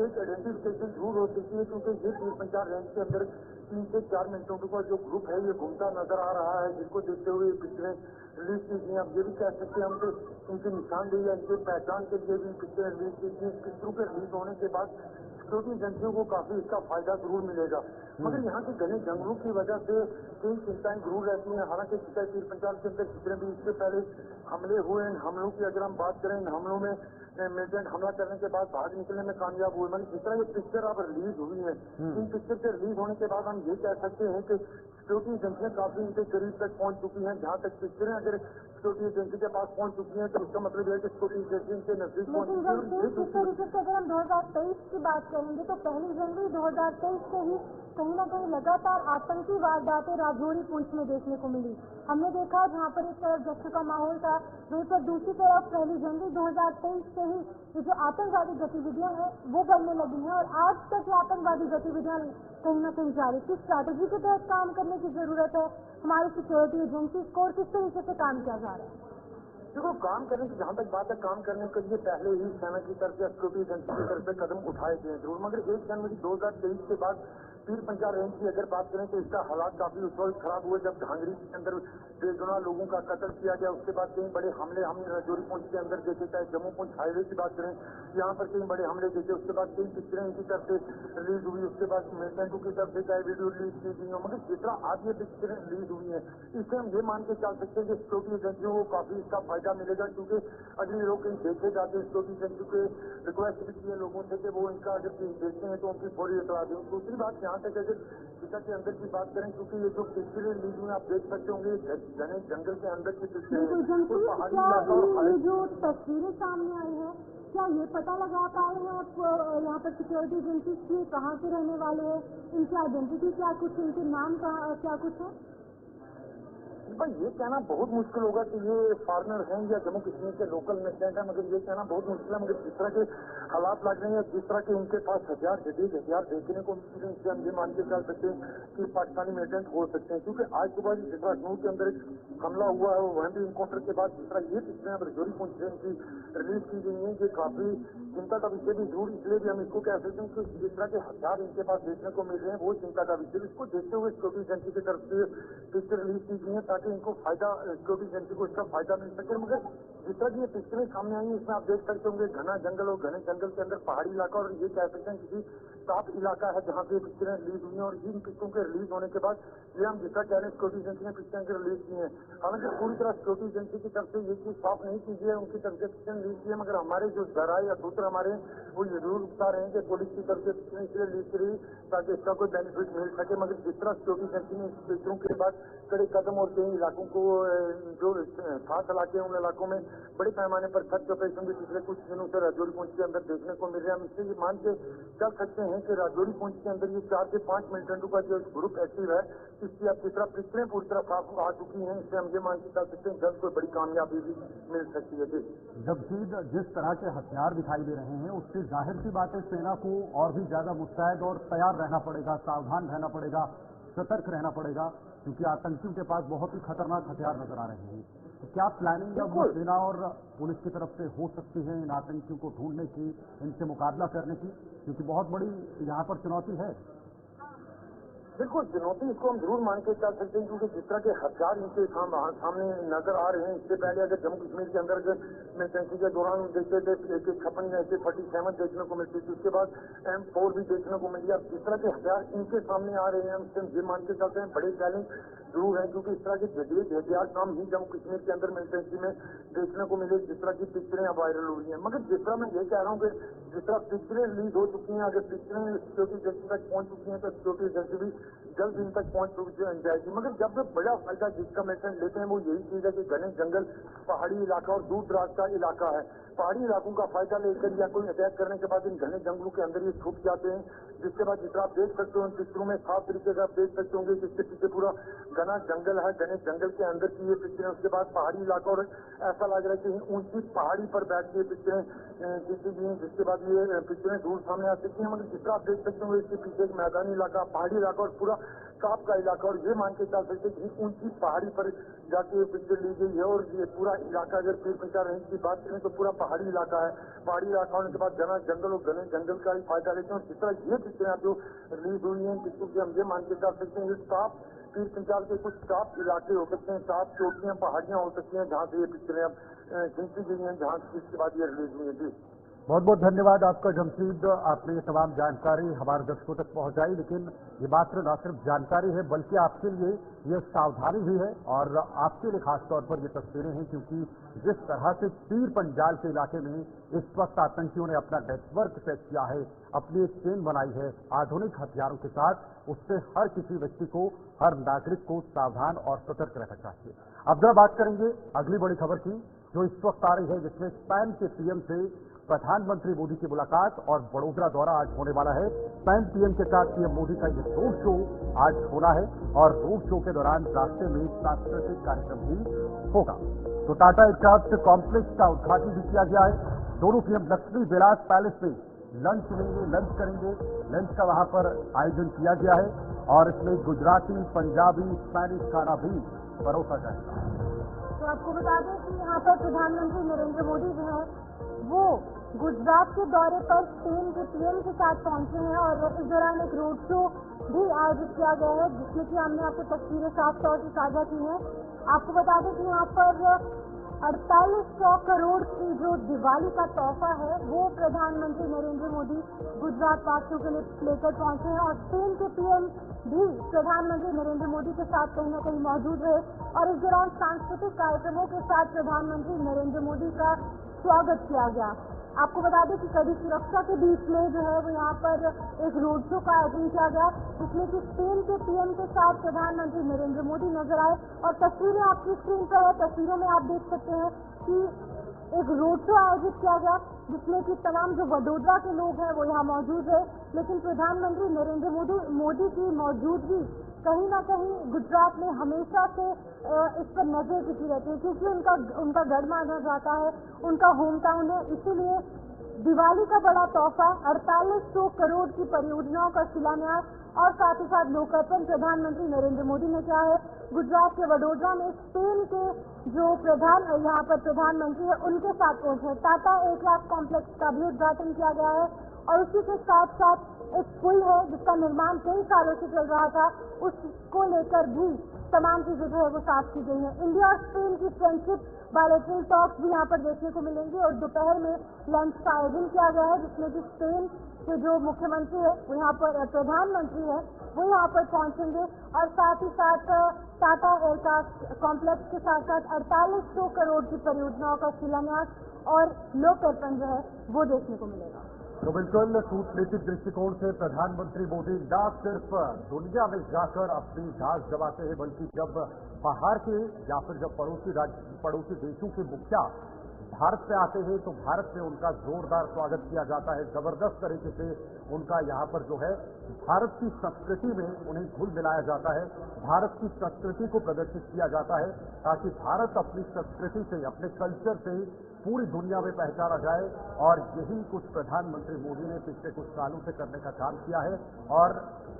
एक आइडेंटिफिकेशन जरूर हो सकती है, क्योंकि ये पीर पंजाल रेंज के अंदर 3 से 4 मिनटों का जो ग्रुप है ये घूमता नजर आ रहा है, जिसको देखते हुए ये पिक्चरें रिलीज की गई। अब ये भी कह सकते हैं हम तो इनकी निशानदेही या इनके पहचान के लिए भी पिक्चरें रिलीज की गई। पिस्तरों के रिलीज होने के बाद सिक्योरिटी एजेंसियों को काफी इसका फायदा जरूर मिलेगा, मगर यहाँ के घने जंगलों की वजह से कई चिंताएं जरूर रहती हैं। हालांकि पीर पंजाल के अंदर जितने भी इससे पहले हमले हुए, इन हमलों की अगर हम बात करें, इन हमलों में मिलिटेंट हमला करने के बाद भाग निकलने में कामयाब हुए। मतलब जिस तरह ये पिक्चर अब रिलीज हुई है, इन पिक्चर के रिलीज होने के बाद हम ये कह सकते हैं कि सिक्योरिटी एजेंसियां काफी इनके करीब तक पहुंच चुकी हैं। जहां तक पिक्चरें अगर सिक्योरिटी एजेंसी के पास पहुंच चुकी हैं तो उसका मतलब है कि सिक्योरिटी एजेंसी इनके नजदीक पहुंच चुकी है। इस तरीके से अगर हम 2023 की बात करेंगे तो 1 जनवरी 2023 से ही कहीं ना कहीं लगातार आतंकी वारदातें राजौरी पुंछ में देखने को मिली। हमने देखा जहाँ पर एक तरफ जश्न का माहौल था, वहीं पर दूसरी तरफ 1 जनवरी 2023 से ही ये जो आतंकवादी गतिविधियां हैं वो बढ़ने लगी हैं और आज तक ये आतंकवादी गतिविधियां कहीं ना कहीं जारी। किस स्ट्रैटेजी के तहत काम करने की जरूरत है हमारी सिक्योरिटी एजेंसी को और किस तरीके से काम किया जा रहा है? देखो, काम करने की जहां तक बात है, काम करने के लिए पहले ही सेना की तरफ से सिक्योरिटी एजेंसी की तरफ से कदम उठाए गए जरूर, मगर 1 जनवरी 2023 के बाद पीर पंजाल रेंज की अगर बात करें तो इसका हालात काफी उस वक्त खराब हुए जब घांगरी के अंदर बेगुनाह लोगों का कत्ल किया गया। उसके बाद कई बड़े हमले हमने राजौरी पुंछ के अंदर देखे, चाहे जम्मू पुंछ हाईवे की बात करें, यहाँ पर कई बड़े हमले देखे। उसके बाद कई पिक्चरें इनकी तरफ से रिलीज हुई, उसके बाद मिलिटेंटों की तरफ से चाहे वीडियो रिलीज की गई हो, मगर जिस तरह आज ये पिक्चरें रिलीज हुई है इससे हम ये मान के चल सकते हैं कि सिक्योरिटी एजेंसियों को काफी इसका फायदा मिलेगा, क्योंकि अगर ये लोग कहीं देखे जाते हैं सिक्योरिटी एजेंसी के रिक्वेस्ट भी किए लोगों से कि वो इनका अगर कहीं देखते हैं तो उनकी फौरी इतला दें। दूसरी बात यहाँ तक अगर जिला के अंदर की बात करें, क्योंकि ये जो पिक्चरें रिलीज हुई आप देख सकते होंगे घने जंगल के अंदर की पिक्चरें, ये जो तस्वीरें सामने आई है क्या ये पता लगा पाए हैं आप यहाँ पर सिक्योरिटी एजेंसी की कहाँ के रहने वाले हैं, इनकी आइडेंटिटी क्या कुछ, इनके नाम क्या कुछ है? भाई ये कहना बहुत मुश्किल होगा कि ये फॉरनर हैं या जम्मू कश्मीर के लोकल मिलिटेंट हैं, मगर ये कहना बहुत मुश्किल है। मगर जिस तरह के हालात लग रहे हैं, जिस तरह के इनके पास जदीद हथियार देखने को मिल रहे हैं, इससे हम ये मान के चल सकते हैं कि पाकिस्तानी मिलिटेंट हो सकते हैं। क्योंकि आज सुबह जिस तरह अखनूर के अंदर एक हमला हुआ है वहाँ भी इनकाउंटर के बाद जिस तरह ये पिक्चरें अब राजौरी पुंछ से इनकी रिलीज की गई हैं, ये काफी चिंता का विषय भी जरूर, इसलिए भी हम इसको कह सकते हैं कि जिस तरह के हथियार इनके पास देखने को मिल रहे हैं वो चिंता का विषय। इसको देखते हुए सिक्योरिटी एजेंसी की तरफ से पिक्चर रिलीज की गई है ताकि इनको फायदा, सिक्योरिटी एजेंसी को इसका फायदा मिल सके। मगर जिस तरह की ये पिक्चरें सामने आई, इसमें आप देख सकते होंगे घना जंगल और घने जंगल के अंदर पहाड़ी इलाका, और ये कह सकते हैं किसी टॉप इलाका है जहाँ पे पिक्चरें रिलीज हुई हैं। और इन पिक्चरों के रिलीज होने के बाद ये हम जितना कह रहे हैं सिक्योरिटी एजेंसी ने पिक्चरें रिलीज की हैं। हालांकि पूरी तरह सिक्योरिटी एजेंसी की तरफ से ये चीज साफ नहीं की है, उनकी तरफ से पिक्चरें रिलीज की है, मगर हमारे जो जराये या सूत्र हमारे वो ये जरूर बता रहे हैं कि पुलिस की तरफ से पिक्चरें इसलिए रिलीज करी ताकि इसका कोई बेनिफिट मिल सके। मगर जिस तरह सिक्योरिटी एजेंसी ने इस पिक्चरों के बाद कड़े कदम और कई इलाकों को जो खास इलाके हैं उन इलाकों में बड़े पैमाने पर सर्च ऑपरेशन भी पिछले कुछ दिनों से राजौरी पुंछ के अंदर देखने को मिल रहा है। हम इससे ये मान के चल सकते हैं कि राजौरी पुंछ के अंदर ये 4 से 5 मिलिटेंटों का जो ग्रुप एक्टिव है, इसकी अब तीसरा पिक्चरें पूरी तरह साफ आ चुकी हैं। इससे हम ये मान के चल सकते हैं जल्द कोई बड़ी कामयाबी भी मिल सकती है। जबकि जिस तरह के हथियार दिखाई दे रहे हैं उससे जाहिर सी बात है सेना को और भी ज्यादा मुस्तैद और तैयार रहना पड़ेगा, सावधान रहना पड़ेगा, सतर्क रहना पड़ेगा, क्योंकि आतंकियों के पास बहुत ही खतरनाक हथियार नजर आ रहे हैं। तो क्या प्लानिंग अब सेना और पुलिस की तरफ से हो सकती है इन आतंकियों को ढूंढने की, इनसे मुकाबला करने की, क्योंकि बहुत बड़ी यहाँ पर चुनौती है। बिल्कुल चुनौती इसको हम जरूर मान के चल सकते हैं, क्योंकि जिस तरह के हथियार इनके सामने नजर आ रहे हैं, इससे पहले अगर जम्मू कश्मीर के अंदर मिलिटेंसी के दौरान देखते थे AK-56 या AK-47 देखने को मिलती थी, उसके बाद M4 भी देखने को मिली। अब जिस तरह के हथियार इनके सामने आ रहे हैं हम ये मान के चलते हैं बड़े चैलेंज जरूर है, क्योंकि इस तरह के जदीद हथियार काम ही जम्मू कश्मीर के अंदर मिलिटेंसी में देखने को मिले, जिस तरह की पिक्चरें अब वायरल हुई हैं। मगर जिस तरह मैं ये कह रहा हूँ कि जिस तरह पिक्चरें रिलीज हो चुकी हैं, अगर पिक्चरें सिक्योरिटी एजेंसी तक पहुंच चुकी हैं तो सिक्योरिटी एजेंसी भी जल्द इन तक पहुंच जाएगी। मगर जब बड़ा फायदा जिसका मेंशन लेते हैं वो यही चीज है कि घने जंगल, पहाड़ी इलाका और दूर दराज का इलाका है। पहाड़ी इलाकों का फायदा लेकर या कोई अटैक करने के बाद इन घने जंगलों के अंदर ये छुप जाते हैं, जिसके बाद जितना आप देख सकते हो इन पिक्चरों में साफ तरीके से आप देख सकते होंगे कि इसके पीछे पूरा घना जंगल है, घने जंगल के अंदर की ये पिक्चरें, उसके बाद पहाड़ी इलाका और ऐसा लग रहा है कि ऊंची पहाड़ी पर बैठ के पिक्चरें खींची गई हैं, जिसके बाद ये पिक्चरें दूर सामने आ सकती हैं। मगर जिस तरह आप देख सकते हो इसके पीछे एक मैदानी इलाका, पहाड़ी इलाका और पूरा टॉप का इलाका, और ये मान के चल सकते हैं कि ऊंची पहाड़ी पर जाके ये पिक्चर ली गई है। और ये पूरा इलाका अगर पीर पंचार रेंज की बात करें तो पूरा पहाड़ी इलाका है। पहाड़ी इलाका होने के बाद घना जंगल और घने जंगल का ही फायदा लेते हैं। और जिस तरह ये पिक्चरें जो रिलीज हुई हैं, पिक्चर की हम ये मान के चल सकते हैं ये टॉप पीर पंचाल के कुछ टॉप इलाके हो सकते हैं, टॉप चोटियां पहाड़ियां हो सकती हैं जहाँ से ये पिक्चरें अब खींची गई हैं, जहाँ इसके बाद ये रिलीज हुई है। बहुत बहुत धन्यवाद आपका जमशीद, आपने ये तमाम जानकारी हमारे दर्शकों तक पहुंचाई। लेकिन ये मात्र न सिर्फ जानकारी है बल्कि आपके लिए ये सावधानी भी है, और आपके लिए खास तौर पर ये तस्वीरें हैं, क्योंकि जिस तरह से पीर पंजाल के इलाके में इस वक्त आतंकियों ने अपना नेटवर्क सेट किया है, अपनी एक चेन बनाई है आधुनिक हथियारों के साथ, उससे हर किसी व्यक्ति को, हर नागरिक को सावधान और सतर्क रहना चाहिए। अब जरा बात करेंगे अगली बड़ी खबर की जो इस वक्त आ रही है, जिसमें स्पेन के पीएम से प्रधानमंत्री मोदी की मुलाकात और बड़ोदरा दौरा आज होने वाला है। स्पेन पीएम के साथ पीएम मोदी का ये रोड शो आज होना है, और रोड शो के दौरान रास्ते में सांस्कृतिक कार्यक्रम भी होगा। तो टाटा एयरक्राफ्ट कॉम्प्लेक्स का उद्घाटन भी किया गया है। दोनों पीएम लक्ष्मी विलास पैलेस में लंच लेंगे, लंच करेंगे। लंच का वहां पर आयोजन किया गया है, और इसमें गुजराती, पंजाबी, स्पेनिश खाना भी परोसा जाएगा। तो आपको बता दें कि यहाँ पर प्रधानमंत्री नरेंद्र मोदी जो है वो गुजरात के दौरे पर स्पेन के पीएम के साथ पहुंचे हैं, और इस दौरान एक रोड शो भी आयोजित किया गया है, जिसमें कि हमने आपको तस्वीरें साफ तौर से साझा की हैं। आपको बता दें कि यहाँ पर 4800 करोड़ की जो दिवाली का तोहफा है वो प्रधानमंत्री नरेंद्र मोदी गुजरात वासियों के लिए लेकर पहुंचे हैं, और स्पेन के पीएम भी प्रधानमंत्री नरेंद्र मोदी के साथ कहीं न कहीं मौजूद रहे, और इस दौरान सांस्कृतिक कार्यक्रमों के साथ प्रधानमंत्री नरेंद्र मोदी का स्वागत किया गया। आपको बता दें कि कड़ी सुरक्षा के बीच में जो है वो यहाँ पर एक रोड शो का आयोजन किया गया, जिसमें कि स्पेन के पीएम के साथ प्रधानमंत्री नरेंद्र मोदी नजर आए। और तस्वीरें आपकी स्क्रीन पर है, तस्वीरों में आप देख सकते हैं कि एक रोड शो आयोजित किया गया, जिसमें कि तमाम जो वडोदरा के लोग हैं वो यहाँ मौजूद है। लेकिन प्रधानमंत्री नरेंद्र मोदी की मौजूदगी कहीं ना कहीं गुजरात में हमेशा से इस पर नजर टिकी रहती है, क्योंकि उनका गढ़ माना जाता है, उनका होम टाउन है। इसीलिए दिवाली का बड़ा तोहफा, 4800 करोड़ की परियोजनाओं का शिलान्यास और साथ ही साथ लोकार्पण प्रधानमंत्री नरेंद्र मोदी ने किया है। गुजरात के वडोदरा में स्पेन के जो यहाँ पर प्रधानमंत्री है उनके साथ पहुंचे। टाटा एयरक्राफ्ट कॉम्प्लेक्स का भी उद्घाटन किया गया है, और उसी के साथ साथ एक पुल है जिसका निर्माण कई सालों से चल रहा था, उसको लेकर भी तमाम चीजें जो है वो साफ की गई हैं। इंडिया और स्पेन की फ्रेंडशिप बायलैटरल टॉक्स भी यहाँ पर देखने को मिलेंगे और दोपहर में लंच का आयोजन किया गया है, जिसमें कि स्पेन के जो मुख्यमंत्री है वो यहाँ पर, प्रधानमंत्री है वो यहाँ पर पहुंचेंगे और साथ ही साथ टाटा एयरक्राफ्ट कॉम्प्लेक्स के साथ साथ 4800 करोड़ की परियोजनाओं का शिलान्यास और लोकार्पण जो है वो देखने को मिलेगा। तो बिल्कुल कूटनीतिक दृष्टिकोण से प्रधानमंत्री मोदी न सिर्फ दुनिया में जाकर अपनी झांस जमाते हैं, बल्कि जब बाहर के या फिर जब पड़ोसी देशों के मुखिया भारत पे आते हैं तो भारत में उनका जोरदार स्वागत किया जाता है। जबरदस्त तरीके से उनका यहाँ पर जो है भारत की संस्कृति में उन्हें घुल मिलाया जाता है, भारत की संस्कृति को प्रदर्शित किया जाता है, ताकि भारत अपनी संस्कृति से, अपने कल्चर से पूरी दुनिया में पहचाना जाए। और यही कुछ प्रधानमंत्री मोदी ने पिछले कुछ सालों से करने का काम किया है। और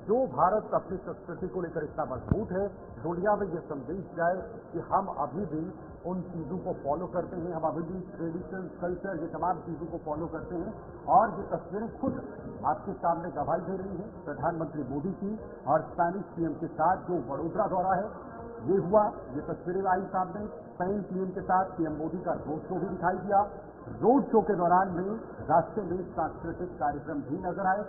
जो भारत अपनी संस्कृति को लेकर इतना मजबूत है, दुनिया में ये संदेश जाए कि हम अभी भी उन चीजों को फॉलो करते हैं, हम अभी भी ट्रेडिशन, कल्चर, ये तमाम चीजों को फॉलो करते हैं। और ये तस्वीरें खुद आपके सामने गवाही दे रही हैं प्रधानमंत्री मोदी की और स्पेनिश पीएम के साथ जो वडोदरा दौरा है ये हुआ, ये तस्वीरें आई सामने। स्पेन पीएम के साथ पीएम मोदी का रोड शो भी दिखाई दिया। रोड शो के दौरान में रास्ते में सांस्कृतिक कार्यक्रम भी नजर आए,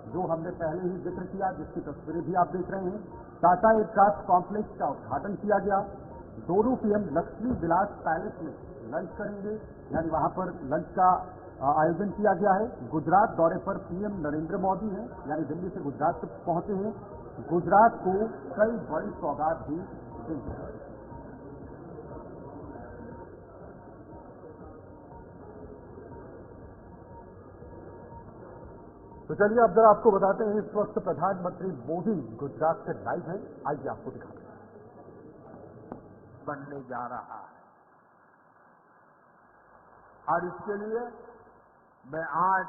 जो हमने पहले ही जिक्र किया, जिसकी तस्वीरें भी आप देख रहे हैं। टाटा एयरक्राफ्ट कॉम्प्लेक्स का उद्घाटन किया गया। दोनों पीएम लक्ष्मी विलास पैलेस में लंच करेंगे, यानी वहां पर लंच का आयोजन किया गया है। गुजरात दौरे पर पीएम नरेंद्र मोदी हैं, यानी दिल्ली से गुजरात तक पहुंचे हैं। गुजरात को कई बड़ी सौगात भी देंगे। तो चलिए अब जरा आपको बताते हैं, इस वक्त प्रधानमंत्री मोदी गुजरात से लाइव हैं, आइए आपको दिखाते हैं। बनने जा रहा है और इसके लिए मैं आज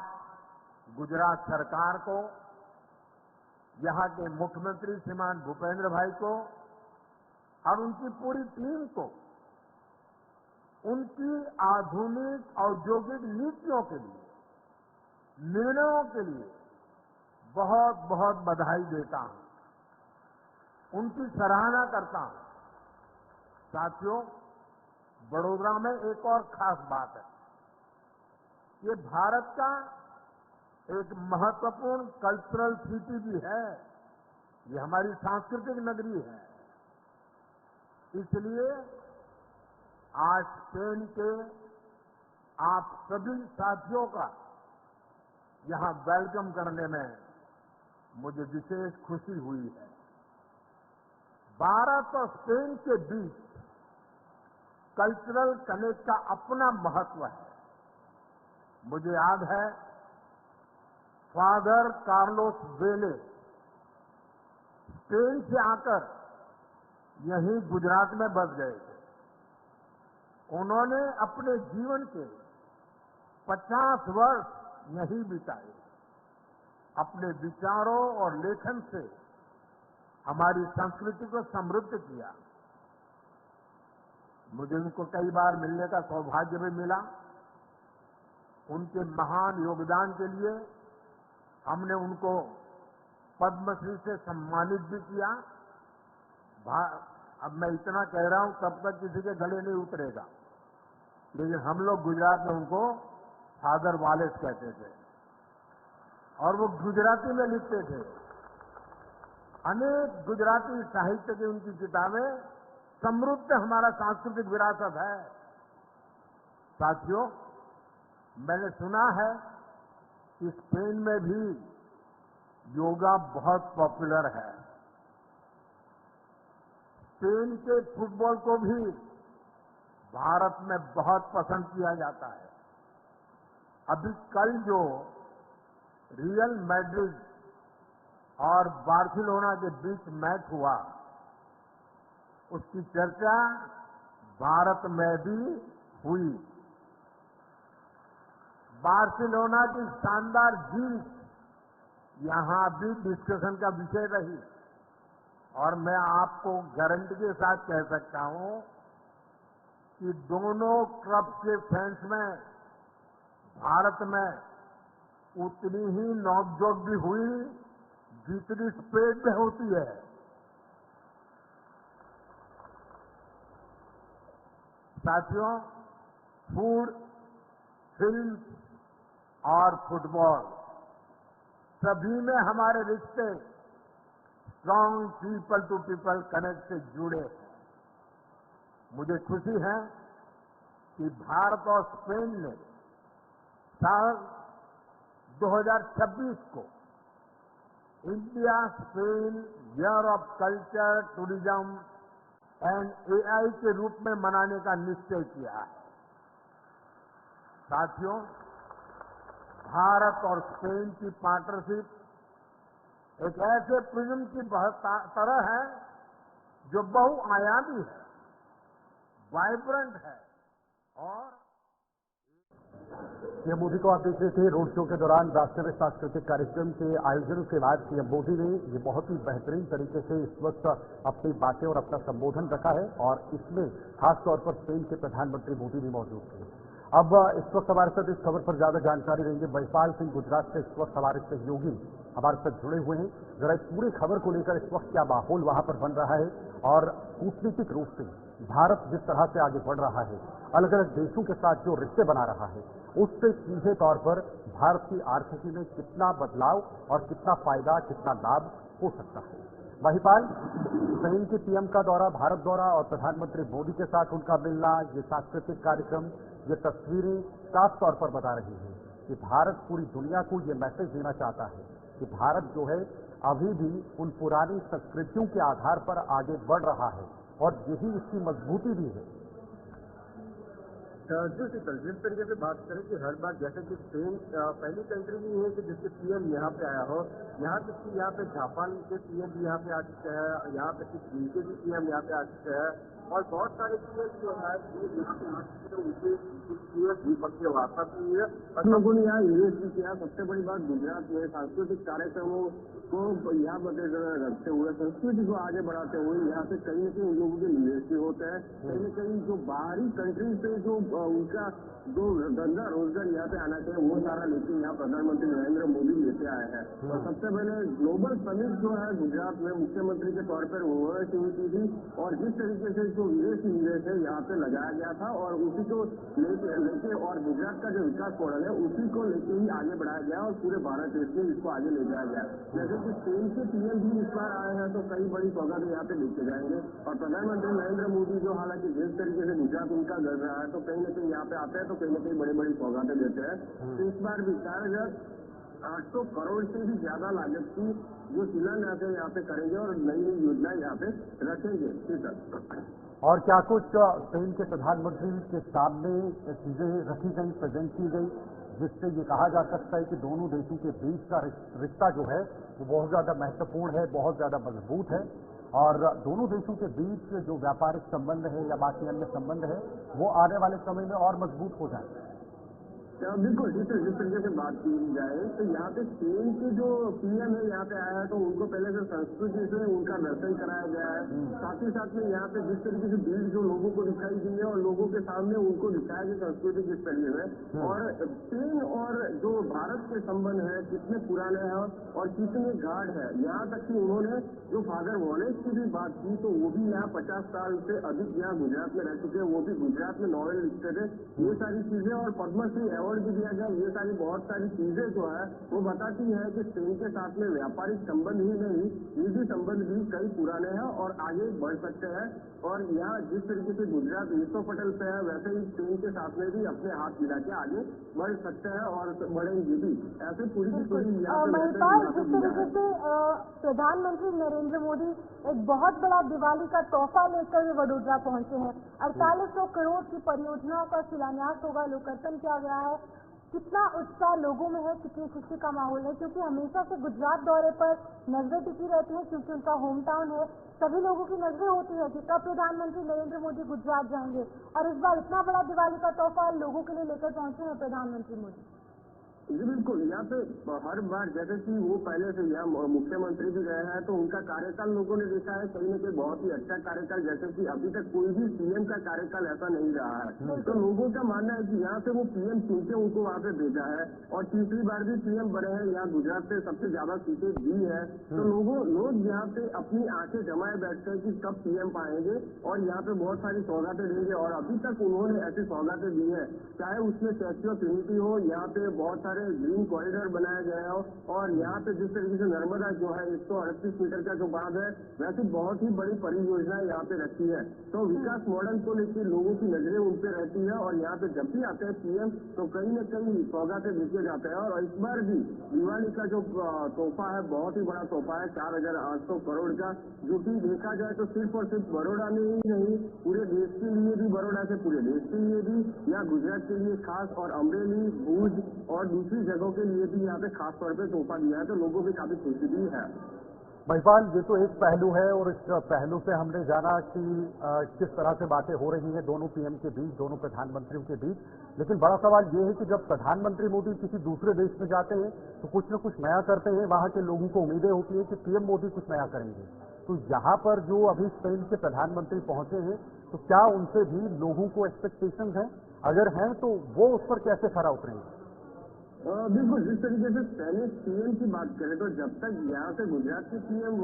गुजरात सरकार को, यहां के मुख्यमंत्री श्रीमान भूपेंद्र भाई को और उनकी पूरी टीम को उनकी आधुनिक औद्योगिक नीतियों के लिए, निर्णयों के लिए बहुत बहुत बधाई देता हूं, उनकी सराहना करता हूं। साथियों, वडोदरा में एक और खास बात है, ये भारत का एक महत्वपूर्ण कल्चरल सिटी भी है, ये हमारी सांस्कृतिक नगरी है। इसलिए आज स्पेन के आप सभी साथियों का यहां वेलकम करने में मुझे विशेष खुशी हुई है। भारत और स्पेन के बीच कल्चरल कनेक्ट का अपना महत्व है। मुझे याद है फादर कार्लोस वेले स्पेन से आकर यहीं गुजरात में बस गए थे। उन्होंने अपने जीवन के 50 वर्ष यहीं बिताए। अपने विचारों और लेखन से हमारी संस्कृति को समृद्ध किया। मुझे उनको कई बार मिलने का सौभाग्य भी मिला। उनके महान योगदान के लिए हमने उनको पद्मश्री से सम्मानित भी किया। अब मैं इतना कह रहा हूं, तब तक किसी के गले नहीं उतरेगा, लेकिन हम लोग गुजरात में उनको फादर वालेस कहते थे और वो गुजराती में लिखते थे। अनेक गुजराती साहित्य की उनकी किताबें, समृद्ध हमारा सांस्कृतिक विरासत है। साथियों, मैंने सुना है कि स्पेन में भी योगा बहुत पॉपुलर है। स्पेन के फुटबॉल को भी भारत में बहुत पसंद किया जाता है। अभी कल जो रियल मैड्रिड और बार्सिलोना के बीच मैच हुआ, उसकी चर्चा भारत में भी हुई। बार्सिलोना की शानदार जीत यहां भी डिस्कशन का विषय रही और मैं आपको गारंटी के साथ कह सकता हूं कि दोनों क्लब के फैंस में भारत में उतनी ही नोकझोंक भी हुई जितनी स्पेन में होती है। साथियों, फूड, फिल्म और फुटबॉल सभी में हमारे रिश्ते strong people to people connect से जुड़े हैं। मुझे खुशी है कि भारत और स्पेन ने साल 2026 को India Spain year of culture, tourism and AI के रूप में मनाने का निश्चय किया है। साथियों, भारत और स्पेन की पार्टनरशिप एक ऐसे प्रिज्म की तरह है जो बहुआयामी है, वाइब्रेंट है और पीएम मोदी को आप देख रहे थे रोड शो के दौरान राष्ट्रीय सांस्कृतिक कार्यक्रम के आयोजन के बाद पीएम मोदी ने ये बहुत ही बेहतरीन तरीके से इस वक्त अपनी बातें और अपना संबोधन रखा है और इसमें खासतौर पर स्पेन के प्रधानमंत्री मोदी भी मौजूद थे। अब इस वक्त हमारे साथ इस खबर पर ज्यादा जानकारी देंगे महिपाल सिंह गुजरात से इस वक्त हमारे सहयोगी हमारे साथ जुड़े हुए हैं। जरा इस पूरी खबर को लेकर इस वक्त क्या माहौल वहां पर बन रहा है और कूटनीतिक रूप से भारत जिस तरह से आगे बढ़ रहा है, अलग अलग देशों के साथ जो रिश्ते बना रहा है, उससे सीधे तौर पर भारत की आर्थिकी में कितना बदलाव और कितना फायदा, कितना लाभ हो सकता है। महिपाल, स्पेन के पीएम का दौरा, भारत दौरा और प्रधानमंत्री मोदी के साथ उनका मिलना, ये सांस्कृतिक कार्यक्रम, ये तस्वीरें साफ तौर पर बता रही हैं कि भारत पूरी दुनिया को ये मैसेज देना चाहता है कि भारत जो है अभी भी उन पुरानी संस्कृतियों के आधार पर आगे बढ़ रहा है और यही इसकी मजबूती भी है। जिस तरीके से बात करें कि हर बार जैसे कि स्पेन पहली कंट्री भी है कि जिसके पीएम यहाँ पे आया हो, यहाँ तक कि यहाँ पे जापान के पीएम भी यहाँ पे आ चुके हैं, यहाँ पे कि चीन के भी पीएम यहाँ पे आ चुके हैं और बहुत सारे पीएम जो है उनके द्विपक्षीय वार्ता की हुई है और लोगों ने यहाँ निवेश भी किया। सबसे बड़ी बात, गुजरात में सांस्कृतिक कार्यक्रमों को यहाँ मद्देनजर रखते हुए, संस्कृति को आगे बढ़ाते हुए यहाँ पे कहीं न कहीं उन लोगों के निवेश भी होते हैं। कहीं न कहीं जो बाहरी कंट्री से जो उनका जो धंधा रोजगार यहाँ पे आना चाहिए वो सारा लेके यहाँ प्रधानमंत्री नरेंद्र मोदी लेके आए हैं। और सबसे पहले ग्लोबल समिट जो है गुजरात में मुख्यमंत्री के तौर पर हुई थी और जिस तरीके से जो विदेशी निवेश है यहाँ पे लगाया गया था और उसी को लेके और गुजरात का जो विकास मॉडल है उसी को लेके ही आगे बढ़ाया गया और पूरे भारत देश में इसको आगे ले जाया गया। जैसे कि स्पेन के पीएम भी इस बार आए हैं तो कई बड़ी सौगात यहाँ पे लेके जाएंगे और प्रधानमंत्री नरेंद्र मोदी जो हालांकि जिस तरीके से गुजरात उनका गढ़ रहा है तो कहीं न कहीं यहाँ पे आते हैं तो कहीं न कहीं बड़ी बड़ी सौगातें देते हैं। तो इस बार भी 4,800 करोड़ से भी ज्यादा लागत की जो शिलान्यास है यहाँ पे करेंगे और नई नई योजना यहाँ पे रखेंगे। और क्या कुछ स्पेन के प्रधानमंत्री के सामने चीजें रखी गई, प्रेजेंट की गई, जिससे ये कहा जा सकता है कि दोनों देशों के बीच का रिश्ता जो है वो बहुत ज्यादा महत्वपूर्ण है, बहुत ज्यादा मजबूत है और दोनों देशों के बीच जो व्यापारिक संबंध है या बाकी अन्य संबंध है वो आने वाले समय में और मजबूत हो जाए? बिल्कुल, जिस तरीके से बात की जाए तो यहाँ पे स्पेन के जो पीएम है यहाँ पे आया है तो उनको पहले से संस्कृति से उनका दर्शन कराया गया है। साथ ही साथ में यहाँ पे जिस तरीके से भीड़ जो लोगों को दिखाई दी है और लोगों के सामने उनको दिखाया गया संस्कृति किस तरीके से और स्पेन और जो भारत के संबंध है कितने पुराने हैं और कितने गाढ़ है। यहाँ तक कि उन्होंने जो फादर वॉलेस की भी बात की तो वो भी यहाँ 50 साल से अधिक यहाँ गुजरात में रह चुके हैं, वो भी गुजरात में नॉवेल लिखते थे। ये सारी चीजें और पद्मश्री अवार्ड भी दिया गया। ये सारी बहुत सारी चीजें जो है वो बताती है कि स्पेन के साथ में व्यापारिक संबंध ही नहीं, निजी संबंध भी कई पुराने हैं और आगे बढ़ सकते हैं। और यहाँ जिस तरीके से गुजरात विश्व पटल पे है वैसे ही स्पेन के साथ में भी अपने हाथ मिला के आगे बढ़ सकते हैं और बढ़ेंगे भी। ऐसे पूरी की पूरी महिपाल, जिस तरीके से प्रधानमंत्री नरेंद्र मोदी एक बहुत बड़ा दिवाली का तोहफा लेकर वडोदरा पहुंचे हैं, 4800 करोड़ की परियोजनाओं का शिलान्यास होगा, लोकार्पण किया गया है। कितना उत्साह लोगों में है, कितनी खुशी का माहौल है, क्योंकि हमेशा से गुजरात दौरे पर नजरें टिकी रहती हैं क्योंकि उनका होम टाउन है। सभी लोगों की नजरें होती है कि कब प्रधानमंत्री नरेंद्र मोदी गुजरात जाएंगे और इस बार इतना बड़ा दिवाली का तोहफा लोगों के लिए लेकर पहुंचे हैं प्रधानमंत्री मोदी। जी बिल्कुल, यहाँ पे हर बार जैसे कि वो पहले से यहाँ मुख्यमंत्री भी रहे हैं तो उनका कार्यकाल लोगों ने देखा है कहीं न कहीं बहुत ही अच्छा कार्यकाल, जैसे कि अभी तक कोई भी सीएम का कार्यकाल ऐसा नहीं रहा है। तो लोगों का मानना है कि यहाँ से वो पीएम चुन के उनको वहाँ पे भेजा है और तीसरी बार भी पीएम बने हैं। यहाँ गुजरात से सबसे ज्यादा सीटें दी है, तो लोग यहाँ पे अपनी आंखें जमाए बैठते हैं कि कब पीएम पाएंगे और यहाँ पे बहुत सारी सौगातें देंगे। और अभी तक उन्होंने ऐसी सौगातें दी है, चाहे उसमें स्टैच्यू ऑफ यूनिटी हो, यहाँ पे बहुत सारे ग्रीन कॉरिडोर बनाया गया हो और यहाँ पे जिस तरीके से नर्मदा जो है 138 मीटर का जो बांध है, वैसे बहुत ही बड़ी परियोजना यहाँ पे रखी है। तो विकास मॉडल को लेकर लोगों की नजरें उन पे रहती है और यहाँ पे जब भी आते हैं पीएम तो कहीं न कहीं सौगातें देखे जाते हैं। और इस बार भी दिवाली का जो तोहफा है बहुत ही बड़ा तोहफा है, 4,800 करोड़ का, जो कि देखा जाए तो सिर्फ और सिर्फ बड़ौदा में ही नहीं पूरे देश के लिए भी, बड़ौदा से पूरे देश के लिए भी, यहाँ गुजरात के लिए खास और अमरेली, भुज और दूसरी जगहों के लिए भी यहाँ पे खास तौर पे तोहफा दिया है, तो लोगों की काफी खुशी भी है। महिपाल, ये तो एक पहलू है और इस पहलू से हमने जाना कि किस तरह से बातें हो रही हैं दोनों पीएम के बीच, दोनों प्रधानमंत्रियों के बीच। लेकिन बड़ा सवाल ये है कि जब प्रधानमंत्री मोदी किसी दूसरे देश में जाते हैं तो कुछ न कुछ नया करते हैं, वहां के लोगों को उम्मीदें होती है कि पीएम मोदी कुछ नया करेंगे। तो यहाँ पर जो अभी स्पेन के प्रधानमंत्री पहुंचे हैं, तो क्या उनसे भी लोगों को एक्सपेक्टेशंस हैं? अगर हैं तो वो उस पर कैसे खरा उतरेंगे? बिल्कुल, जिस तरीके से स्पेनिश पीएम की बात करें तो जब तक यहाँ से गुजरात के पीएम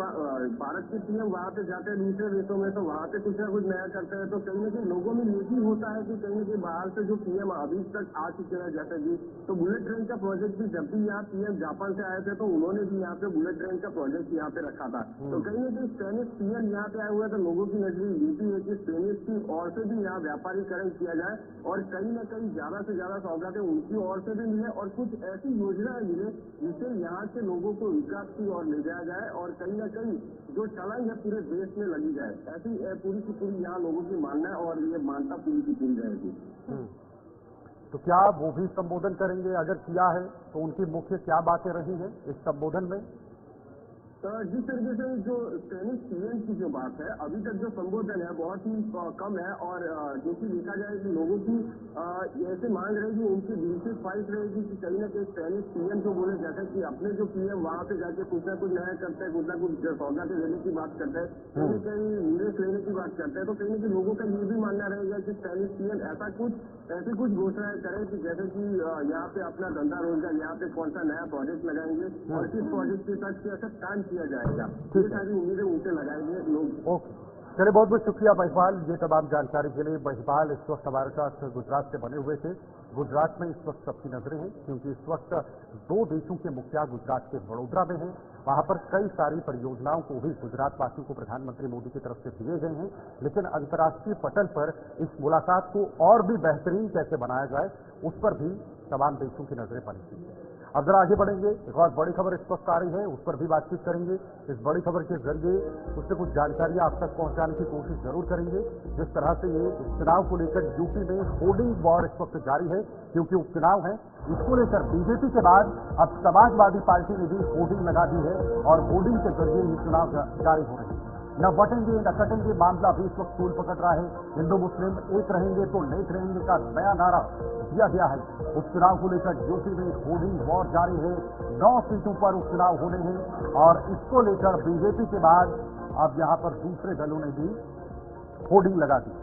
भारत के पीएम वहाँ पे जाते हैं दूसरे देशों में तो वहाँ पे कुछ ना कुछ नया करते हैं, तो कहीं न कहीं लोगों में ये भी होता है कि कहीं न कहीं बाहर से जो पीएम अभी तक आ चुके हैं, जैसे कि तो बुलेट ट्रेन का प्रोजेक्ट भी जब भी यहाँ पीएम जापान से आए थे तो उन्होंने भी यहाँ पे बुलेट ट्रेन का प्रोजेक्ट यहाँ पे रखा था। तो कहीं न कहीं स्पेनिश पीएम यहाँ पे आए हुए तो लोगों की नजर ये भी है कि स्पेनिश की ओर से भी यहाँ व्यापारीकरण किया जाए और कहीं न कहीं ज्यादा से ज्यादा सौगातें उनकी ओर से भी मिले और कुछ ऐसी योजनाएं मिले जिससे यहाँ के लोगों को विकास की ओर ले जाया जाए और कहीं न कहीं जो छलांग है पूरे देश में लगी जाए, ऐसी पूरी की पूरी यहाँ लोगों की मानना है और ये मानता पूरी की पूरी रहेगी। तो क्या वो भी संबोधन करेंगे? अगर किया है तो उनकी मुख्य क्या बातें रही हैं इस संबोधन में? तो जिस तरीके से जो स्पेनिश पीएम की जो बात है, अभी तक जो संबोधन है बहुत ही कम है और जो कि देखा जाए कि लोगों की ऐसे मांग रहेगी, उनकी दिल की ख्वाहिश रहेगी कि कहीं ना कहीं स्पेनिश पीएम जो बोले जैसे कि अपने जो पीएम वहाँ पे जाके कुछ ना कुछ नया करते हैं, कुछ ना कुछ सौगातें देने की बात करते हैं, कहीं ना कहीं निवेश लेने की बात करते हैं, तो कहीं ना कहीं लोगों का ये भी मानना रहेगा कि स्पेनिश पीएम ऐसी कुछ घोषणाएं करें कि जैसे कि यहाँ पे अपना धंधा रोजगार, यहाँ पे कौन सा नया प्रोजेक्ट लगाएंगे और किस प्रोजेक्ट के साथ कैसे काम किया जाएगा, ये सारी उम्मीदें उनसे लगाएंगे लोग। ओके, चलिए, बहुत बहुत शुक्रिया महिपाल, ये तमाम जानकारी के लिए। महिपाल इस वक्त हमारे साथ गुजरात से बने हुए थे। गुजरात में इस वक्त सबकी नजरें हैं क्योंकि इस वक्त दो देशों के मुखिया गुजरात के वडोदरा में हैं। वहां पर कई सारी परियोजनाओं को भी गुजरात वासियों को प्रधानमंत्री मोदी की तरफ से दिए गए हैं, लेकिन अंतर्राष्ट्रीय पटल पर इस मुलाकात को और भी बेहतरीन कैसे बनाया जाए उस पर भी तमाम देशों की नजरें पड़ी हुई हैं। अब जरा आगे बढ़ेंगे, एक और बड़ी खबर इस वक्त आ रही है, उस पर भी बातचीत करेंगे। इस बड़ी खबर के जरिए उससे कुछ जानकारियां आप तक पहुंचाने की कोशिश जरूर करेंगे। जिस तरह से ये उपचुनाव को लेकर यूपी में होर्डिंग वॉर इस वक्त जारी है, क्योंकि उपचुनाव है, इसको लेकर बीजेपी के बाद अब समाजवादी पार्टी ने भी होर्डिंग लगा दी है और होर्डिंग के जरिए ये चुनाव जारी हो रहे हैं। न बटेंगे न कटेंगे मामला भी इस वक्त तूल पकड़ रहा है। हिंदू मुस्लिम एक रहेंगे तो नेक रहेंगे का नया नारा दिया गया है। उपचुनाव को लेकर यूपी में होर्डिंग वॉर जारी है। 9 सीटों पर उपचुनाव होने हैं और इसको लेकर बीजेपी के बाद अब यहां पर दूसरे दलों ने भी होर्डिंग लगा दी।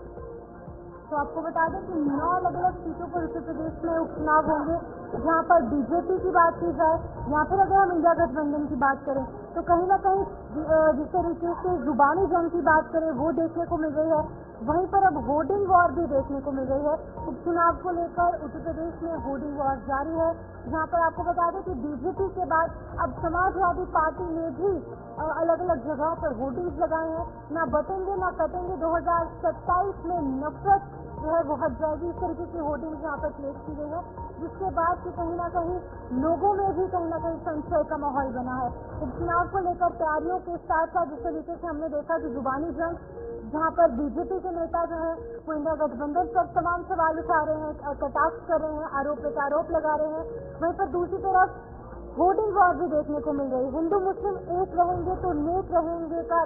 तो आपको बता दें कि 9 अलग अलग सीटों पर उत्तर प्रदेश में उपचुनाव होंगे। जहां पर बीजेपी की बात की जाए या फिर अगर हम इंडिया गठबंधन की बात करें तो कहीं ना कहीं जिस तरीके से जुबानी जंग की बात करें वो देखने को मिल रही है, वहीं पर अब होर्डिंग वॉर भी देखने को मिल रही है। उपचुनाव को लेकर उत्तर प्रदेश में होर्डिंग वॉर जारी है, जहां पर आपको बता दें कि बीजेपी के बाद अब समाजवादी पार्टी ने भी अलग अलग जगहों पर होर्डिंग्स लगाए हैं। ना बटेंगे ना कटेंगे, 2027 में नफरत जो है वो हट जाएगी, इस तरीके की होर्डिंग्स यहाँ पर प्लेस की गई है, जिसके बाद कि कहीं ना कहीं लोगों में भी कहीं ना कहीं संशय का माहौल बना है। उपचुनाव को लेकर तैयारियों के साथ साथ जिस तरीके से हमने देखा कि जुबानी जंग, जहां पर बीजेपी के नेता जो है वो इंडिया गठबंधन पर तमाम सवाल उठा रहे हैं, कटाक्ष कर रहे हैं, आरोप प्रत्यारोप लगा रहे हैं, वहीं पर दूसरी तरफ होर्डिंग वॉर भी देखने को मिल रही है। हिंदू मुस्लिम एक रहेंगे तो नेक रहेंगे का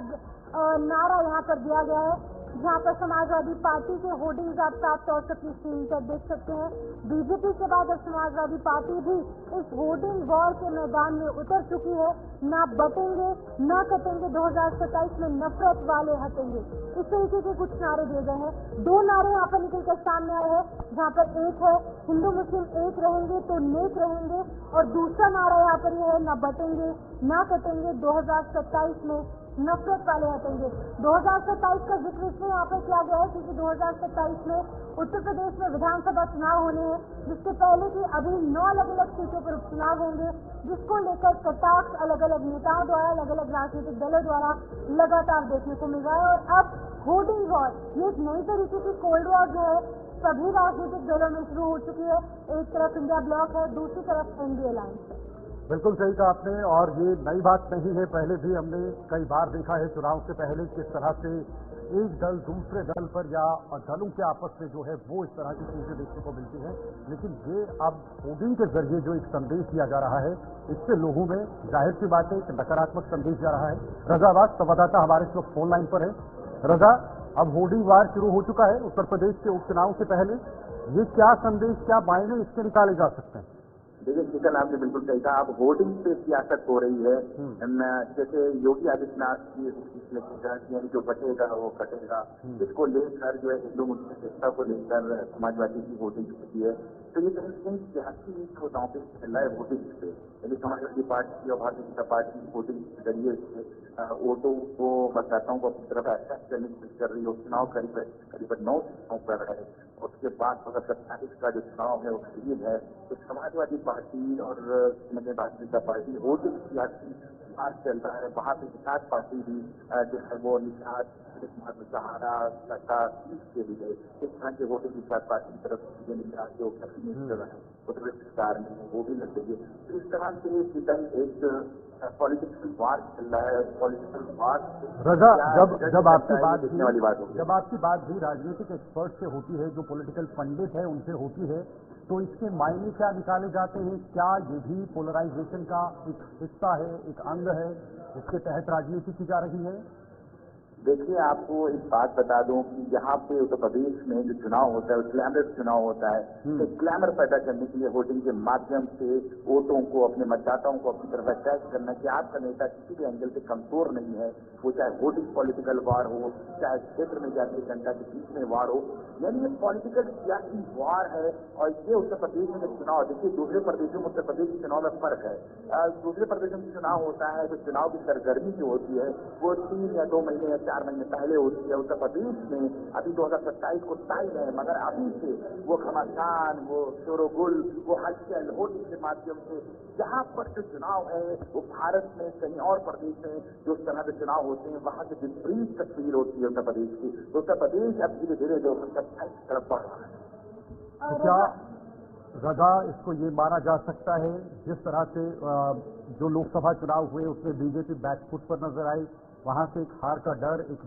नारा यहाँ पर दिया गया है। जहां पर समाजवादी पार्टी के होर्डिंग्स आप साफ तौर से अपनी स्क्रीन पर देख सकते हैं। बीजेपी के बाद अब समाजवादी पार्टी भी इस होर्डिंग वॉर के मैदान में उतर चुकी है। ना बटेंगे ना कटेंगे, 2027 में नफरत वाले हटेंगे, इस तरीके के कुछ नारे दिए गए हैं। दो नारे यहाँ पर निकलकर सामने आए हैं, जहाँ पर एक है हिंदू मुस्लिम एक रहेंगे तो नेक रहेंगे, और दूसरा नारा यहाँ पर यह है ना बटेंगे ना कटेंगे, 2027 में नफरत वाले हटेंगे। 2027 का जिक्र इसलिए यहाँ पर किया गया है क्योंकि 2027 में उत्तर प्रदेश में विधानसभा चुनाव होने हैं, जिसके पहले की अभी 9 अलग अलग सीटों पर उपचुनाव होंगे, जिसको लेकर कटाक्ष अलग अलग नेताओं द्वारा, अलग अलग राजनीतिक दलों द्वारा लगातार देखने को मिल रहा है। और अब होर्डिंग वॉर, ये एक नई तरीके की कोल्ड वॉर जो है सभी राजनीतिक दलों में शुरू हो चुकी है। एक तरफ इंडिया ब्लॉक है, दूसरी तरफ एनडीए अलायंस है। बिल्कुल सही कहा आपने, और ये नई बात नहीं है, पहले भी हमने कई बार देखा है चुनाव से पहले किस तरह से एक दल दूसरे दल पर या दलों के आपस में जो है वो इस तरह की चीजें देखने को मिलती हैं। लेकिन ये अब होर्डिंग के जरिए जो एक संदेश दिया जा रहा है, इससे लोगों में जाहिर सी बात है एक नकारात्मक संदेश जा रहा है। रजा अब्बास संवाददाता हमारे इस वक्त फोन लाइन पर है। रजा, अब होर्डिंग वार शुरू हो चुका है उत्तर प्रदेश के उपचुनाव से पहले, ये क्या संदेश, क्या मायने इसके निकाले जा सकते हैं? देखिए किशन, आपने बिल्कुल सही कहा। अब होर्डिंग पे सियासत हो रही है। जैसे योगी आदित्यनाथ की यानी जो बचेगा वो कटेगा, इसको लेकर जो है हिंदू मुस्लिम एकता को लेकर समाजवादी की होर्डिंग होती है। तो ये कहीं कहीं सियासी दांव पे चल रहा है होर्डिंग पे, यानी समाजवादी पार्टी और भारतीय जनता पार्टी की होर्डिंग के जरिए वोटों को, मतदाताओं को अपनी तरफ अट्रैक्ट करने की कोशिश कर रही है। चुनाव करीब 9 चुनाव पर है। उसके बाद 2027 का जो चुनाव है वो करीब है। तो समाजवादी पार्टी और भारतीय जनता पार्टी होर्डिंग सियासी मार्ग चल रहा है। वहां पे निषाद पार्टी भी जो है वो निषाद सहारा लता के लिए इस तरह के होर्डिंग निषाद पार्टी की तरफ से निषाद जो उत्तर प्रदेश सरकार में वो भी लग गई है। तो इस तरह से एक पॉलिटिकल वार चल रहा है। पॉलिटिकल वार रजा, जब आपकी बात देखने वाली बात होगी, जब आपकी बात भी राजनीतिक एक्सपर्ट से होती है, जो पॉलिटिकल पंडित है उनसे होती है, तो इसके मायने क्या निकाले जाते हैं? क्या ये भी पोलराइजेशन का एक हिस्सा है, एक अंग है, इसके तहत राजनीति की जा रही है? देखिए, आपको एक बात बता दूं कि यहाँ पे उत्तर प्रदेश में जो चुनाव होता है वो ग्लैमरस चुनाव होता है। तो ग्लैमर पैदा करने के लिए होर्डिंग के माध्यम से वोटों को, अपने मतदाताओं को अपनी तरफ अट्रैक्ट करना कि आपका नेता किसी भी एंगल से कमजोर नहीं है। वो चाहे होर्डिंग पॉलिटिकल वार हो, चाहे क्षेत्र में जाके जनता के बीच में वार हो, यानी ये पॉलिटिकल सियासी वार है। और ये उत्तर प्रदेश में चुनाव, देखिए दूसरे प्रदेशों में उत्तर प्रदेश के चुनाव में फर्क है। दूसरे प्रदेशों में चुनाव होता है तो चुनाव की सरगर्मी जो होती है वो 3 या 2 महीने या 4 महीने पहले होती है। उत्तर प्रदेश में अभी 2027 को टाइम है, मगर अभी से वो घमासान, वो शोरगुल, वो हलचल होर्डिंग के माध्यम से जहाँ पर जो चुनाव है वो भारत में कहीं और प्रदेश में जो उस तरह के चुनाव होते हैं वहां से विपरीत तस्वीर होती है उत्तर प्रदेश की। तो उत्तर प्रदेश अब धीरे धीरे जो तरफ बढ़ रहा है। तो क्या रजा, इसको ये माना जा सकता है जिस तरह से जो लोकसभा चुनाव हुए उसमें बीजेपी बैकफुट पर नजर आई, वहां से एक हार का डर, एक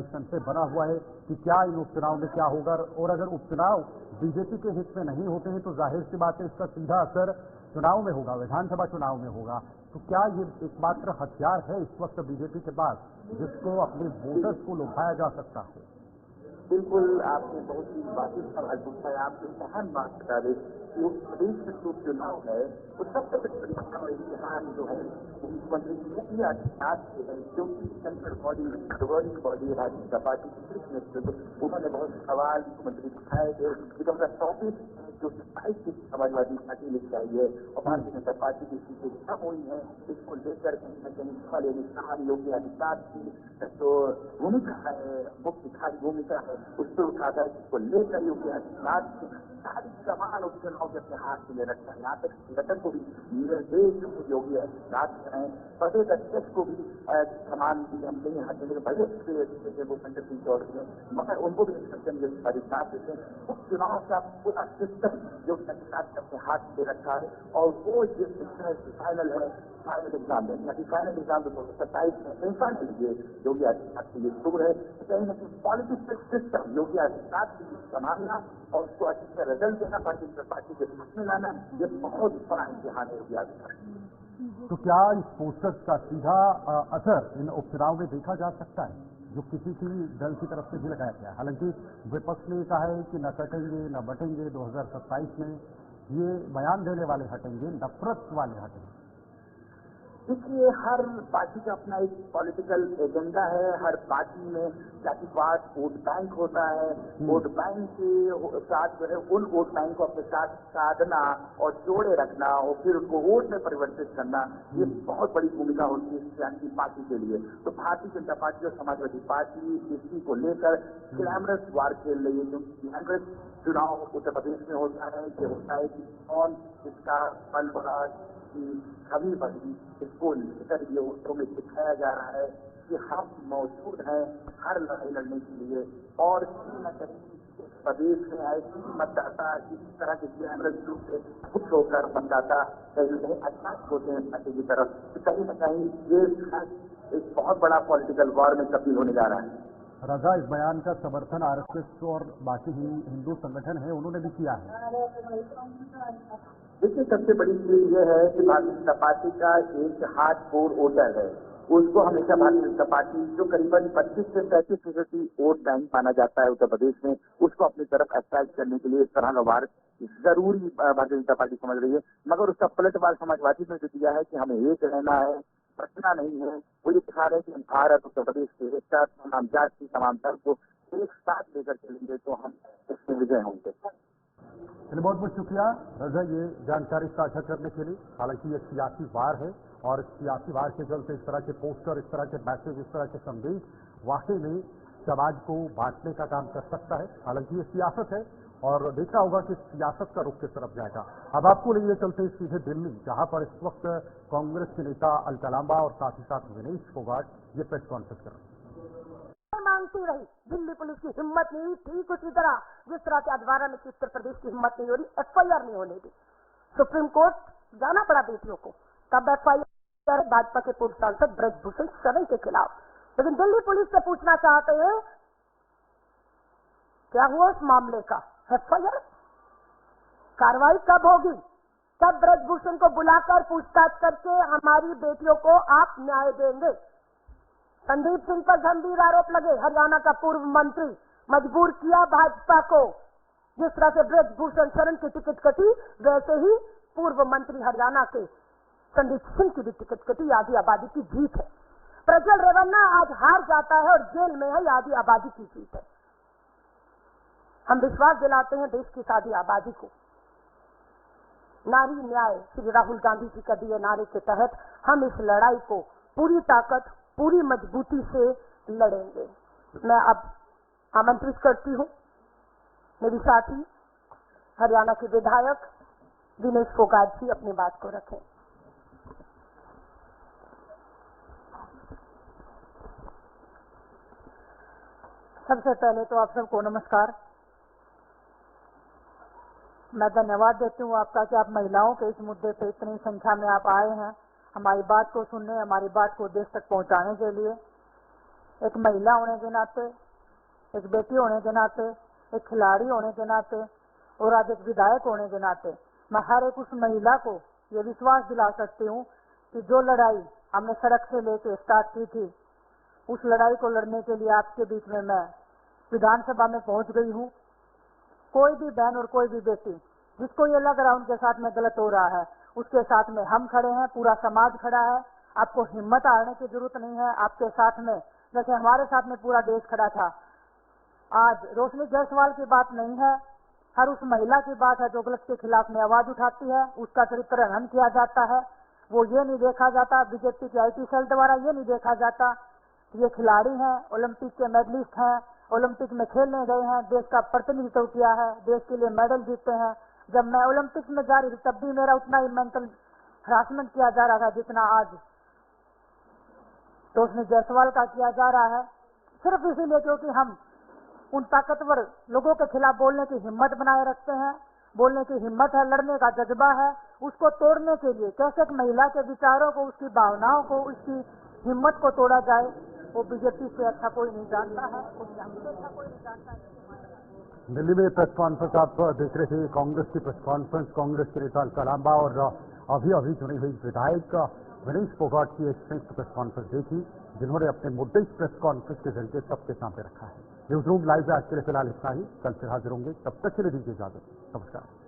संशय बना हुआ है कि क्या इन उपचुनाव में क्या होगा? और अगर उपचुनाव बीजेपी के हित में नहीं होते हैं तो जाहिर सी बात है इसका सीधा असर चुनाव में होगा, विधानसभा चुनाव में होगा। तो क्या ये एकमात्र हथियार है इस वक्त बीजेपी के पास जिसको अपने वोटर्स को लुभाया जा सकता है? बिल्कुल, आपने बहुत ही वाजिब सवाल पूछा है। आपको अहम बात बता दें कि उत्तर प्रदेश में जो चुनाव है वो सबसे परीक्षा और इम्तिहान जो है मुख्यमंत्री योगी आदित्यनाथ के है, क्योंकि central body, governing body Bharatiya Janata party के चीफ मिनिस्टर, उन्होंने बहुत सवाल मुख्यमंत्री उठाए थे कि 2024 जो 27 की समाजवादी पार्टी लेकर आई है और भारतीय जनता पार्टी की सीटें कम हुई है, इसको लेकर कहीं न कहीं सवाल निशान योगी आदित्यनाथ की जो भूमिका है, मुख्य खाली भूमिका है, उस पर उठाता है, जिसको लेकर योगी आदित्यनाथ की सारी समान उपचुनाव के अपने हाथ में ले रखा है। यहाँ तक संगठन को भी निर्देश योगी आदित्यनाथ हैं, प्रदेश अध्यक्ष को भी समान हम नहीं हाथ में भले से वो संजय सिंह चौधरी हैं, मगर उनको भी आदित्यनाथ देते हैं। उपचुनाव का पूरा सिस्टम योगी आदित्यनाथ ने अपने हाथ में रखा है और वो ये फाइनल है, फाइनल एग्जाम है, फाइनल एग्जाम तो 2027 में सेमीफाइनल के लिए योगी आदित्यनाथ के लिए शुरू है। कहीं न कहीं पॉलिटिकल सिस्टम योगी आदित्यनाथ की संभालना और उसको अच्छे से रिजल्ट देना, भारतीय जनता पार्टी के साथ में लाना, ये बहुत बड़ा इम्तिहान है योगी आदित्यनाथ। तो क्या इस पोस्टर्स का सीधा असर इन उपचुनाव में देखा जा सकता है? जो किसी की दल की तरफ से भी लगाया गया। हालांकि विपक्ष ने कहा है कि न कटेंगे न बटेंगे, 2027 में ये बयान देने वाले हटेंगे, नफरत वाले हटेंगे। देखिए, हर पार्टी का अपना एक पॉलिटिकल एजेंडा है। हर पार्टी में जातिवाद वोट बैंक होता है। वोट बैंक के साथ जो है उन वोट बैंक को अपने साथ साधना और जोड़े रखना और फिर उनको वोट में परिवर्तित करना, ये बहुत बड़ी भूमिका होती है सियासी पार्टी के लिए। तो भारतीय जनता पार्टी और समाजवादी पार्टी इसी को लेकर ग्लैमरस वार खेल रही है, क्योंकि ग्लैमरस चुनाव उत्तर प्रदेश में होता है कि कौन इसका बल बड़ा छवि बनी, इसको लेकर ये वोटों में दिखाया जा रहा है कि हम मौजूद हैं हर लड़ाई लड़ने के लिए। और कहीं न कहीं प्रदेश में ऐसी मतदाता इस तरह के ग्लैमरस रूप से खुश होकर मतदाता कहीं न कहीं अटैच होते हैं पार्टी की तरफ। कहीं न कहीं ये एक बहुत बड़ा पॉलिटिकल वॉर में तब्दील होने जा रहा है। रजा, इस बयान का समर्थन आरएसएस और बाकी हिंदू संगठन है उन्होंने भी किया है। देखिए, सबसे बड़ी चीज ये है कि भारतीय जनता पार्टी का एक हार्डकोर वोटर है, उसको हमेशा भारतीय जनता पार्टी जो करीबन 25 से 35% वोट बैंक माना जाता है उत्तर प्रदेश में, उसको अपनी तरफ अट्रैक्ट करने के लिए इस तरह का वार जरूरी भारतीय जनता पार्टी समझ रही है। मगर उसका पलटवार समाजवादी ने जो दिया है कि हमें एक रहना है, बचना नहीं है, वो ये दिखा रहे हैं कि भारत उत्तर प्रदेश के एक साथ तमाम जाति तमाम धर्म को एक साथ लेकर चलेंगे तो हम इसमें विजय होंगे। चलिए, बहुत बहुत शुक्रिया रजा, ये जानकारी साझा करने के लिए। हालांकि ये सियासी वार है और सियासी वार के चलते इस तरह के पोस्टर, इस तरह के मैसेज, इस तरह के संदेश वाकई में समाज को बांटने का काम कर सकता है। हालांकि ये सियासत है और देखना होगा कि सियासत का रुख किस तरफ जाएगा। अब आपको लिए चलते सीधे दिल्ली, जहां पर इस वक्त कांग्रेस के नेता अलका लांबा और साथ ही साथ विनेश फोगाट ये प्रेस कॉन्फ्रेंस कर रहे हैं। मांगती रही, दिल्ली पुलिस की हिम्मत नहीं हुई, ठीक उसी तरह जिस तरह के अधवारा में उत्तर प्रदेश की हिम्मत नहीं हो रही, एफआईआर नहीं होने दी। सुप्रीम कोर्ट जाना पड़ा बेटियों को, तब एफआईआर भाजपा के पूर्व सांसद ब्रजभूषण शरण के खिलाफ। लेकिन दिल्ली पुलिस से पूछना चाहते हैं क्या हुआ उस मामले का, एफआईआर कार्रवाई कब होगी, कब ब्रजभूषण को बुलाकर पूछताछ करके हमारी बेटियों को आप न्याय देंगे। संदीप सिंह पर गंभीर आरोप लगे, हरियाणा का पूर्व मंत्री, मजबूर किया भाजपा को। जिस तरह से ब्रजभूषण शरण की टिकट कटी, वैसे ही पूर्व मंत्री हरियाणा के संदीप सिंह की भी टिकट कटी। आधी आबादी की जीत है। प्रज्वल रेवन्ना आज हार जाता है और जेल में है, आधी आबादी की जीत है। हम विश्वास दिलाते हैं देश की सादी आबादी को। नारी न्याय श्री राहुल गांधी जी का दिए नारे के तहत हम इस लड़ाई को पूरी ताकत, पूरी मजबूती से लड़ेंगे। मैं अब आमंत्रित करती हूं मेरी साथी हरियाणा के विधायक विनेश फोगाट जी अपनी बात को रखें। सबसे पहले तो आप सबको नमस्कार। मैं धन्यवाद देती हूँ आपका कि आप महिलाओं के इस मुद्दे पे इतनी संख्या में आप आए हैं हमारी बात को सुनने, हमारी बात को देश तक पहुंचाने के लिए। एक महिला होने के नाते, एक बेटी होने के नाते, एक खिलाड़ी होने के नाते और आज एक विधायक होने के नाते मैं हर एक उस महिला को ये विश्वास दिला सकती हूँ कि जो लड़ाई हमने सड़क से लेके स्टार्ट की थी, उस लड़ाई को लड़ने के लिए आपके बीच में मैं विधानसभा में पहुंच गई हूँ। कोई भी बहन और कोई भी बेटी जिसको ये लग रहा है उनके साथ में गलत हो रहा है, उसके साथ में हम खड़े हैं, पूरा समाज खड़ा है। आपको हिम्मत हारने की जरूरत नहीं है। आपके साथ में जैसे हमारे साथ में पूरा देश खड़ा था। आज रोशनी जायसवाल की बात नहीं है, हर उस महिला की बात है जो गलत के खिलाफ में आवाज उठाती है, उसका चरित्र हनन किया जाता है। वो ये नहीं देखा जाता, बीजेपी के आईटी सेल द्वारा ये नहीं देखा जाता कि ये खिलाड़ी हैं, ओलंपिक के मेडलिस्ट हैं, ओलंपिक में खेलने गए हैं, देश का प्रतिनिधित्व किया है, देश के लिए मेडल जीते हैं। जब मैं ओलंपिक्स में जा रही थी तब भी मेरा उतना ही मेंटल हरासमेंट किया जा रहा था जितना आज रोशनी जायसवाल का किया जा रहा है, सिर्फ इसीलिए क्योंकि हम उन ताकतवर लोगों के खिलाफ बोलने की हिम्मत बनाए रखते हैं। बोलने की हिम्मत है, लड़ने का जज्बा है। उसको तोड़ने के लिए कैसे एक महिला के विचारों को, उसकी भावनाओं को, उसकी हिम्मत को तोड़ा जाए, वो बीजेपी से अच्छा कोई नहीं जानता है, उससे हमसे अच्छा कोई नहीं जानता है। दिल्ली में प्रेस कॉन्फ्रेंस आप देख रहे थे, कांग्रेस की प्रेस कॉन्फ्रेंस, कांग्रेस के नेता अलका लांबा और अभी चुनी हुई विधायक विनीश फोगाट की एक संयुक्त प्रेस कॉन्फ्रेंस देखी, जिन्होंने अपने मुद्दे इस प्रेस कॉन्फ्रेंस के जरिए सबके सामने रखा है। न्यूज रूम लाइव में आज के लिए फिलहाल इतना ही। कल फिर हाजिर होंगे, तब तक के लिए दीजिए इजाजत। नमस्कार।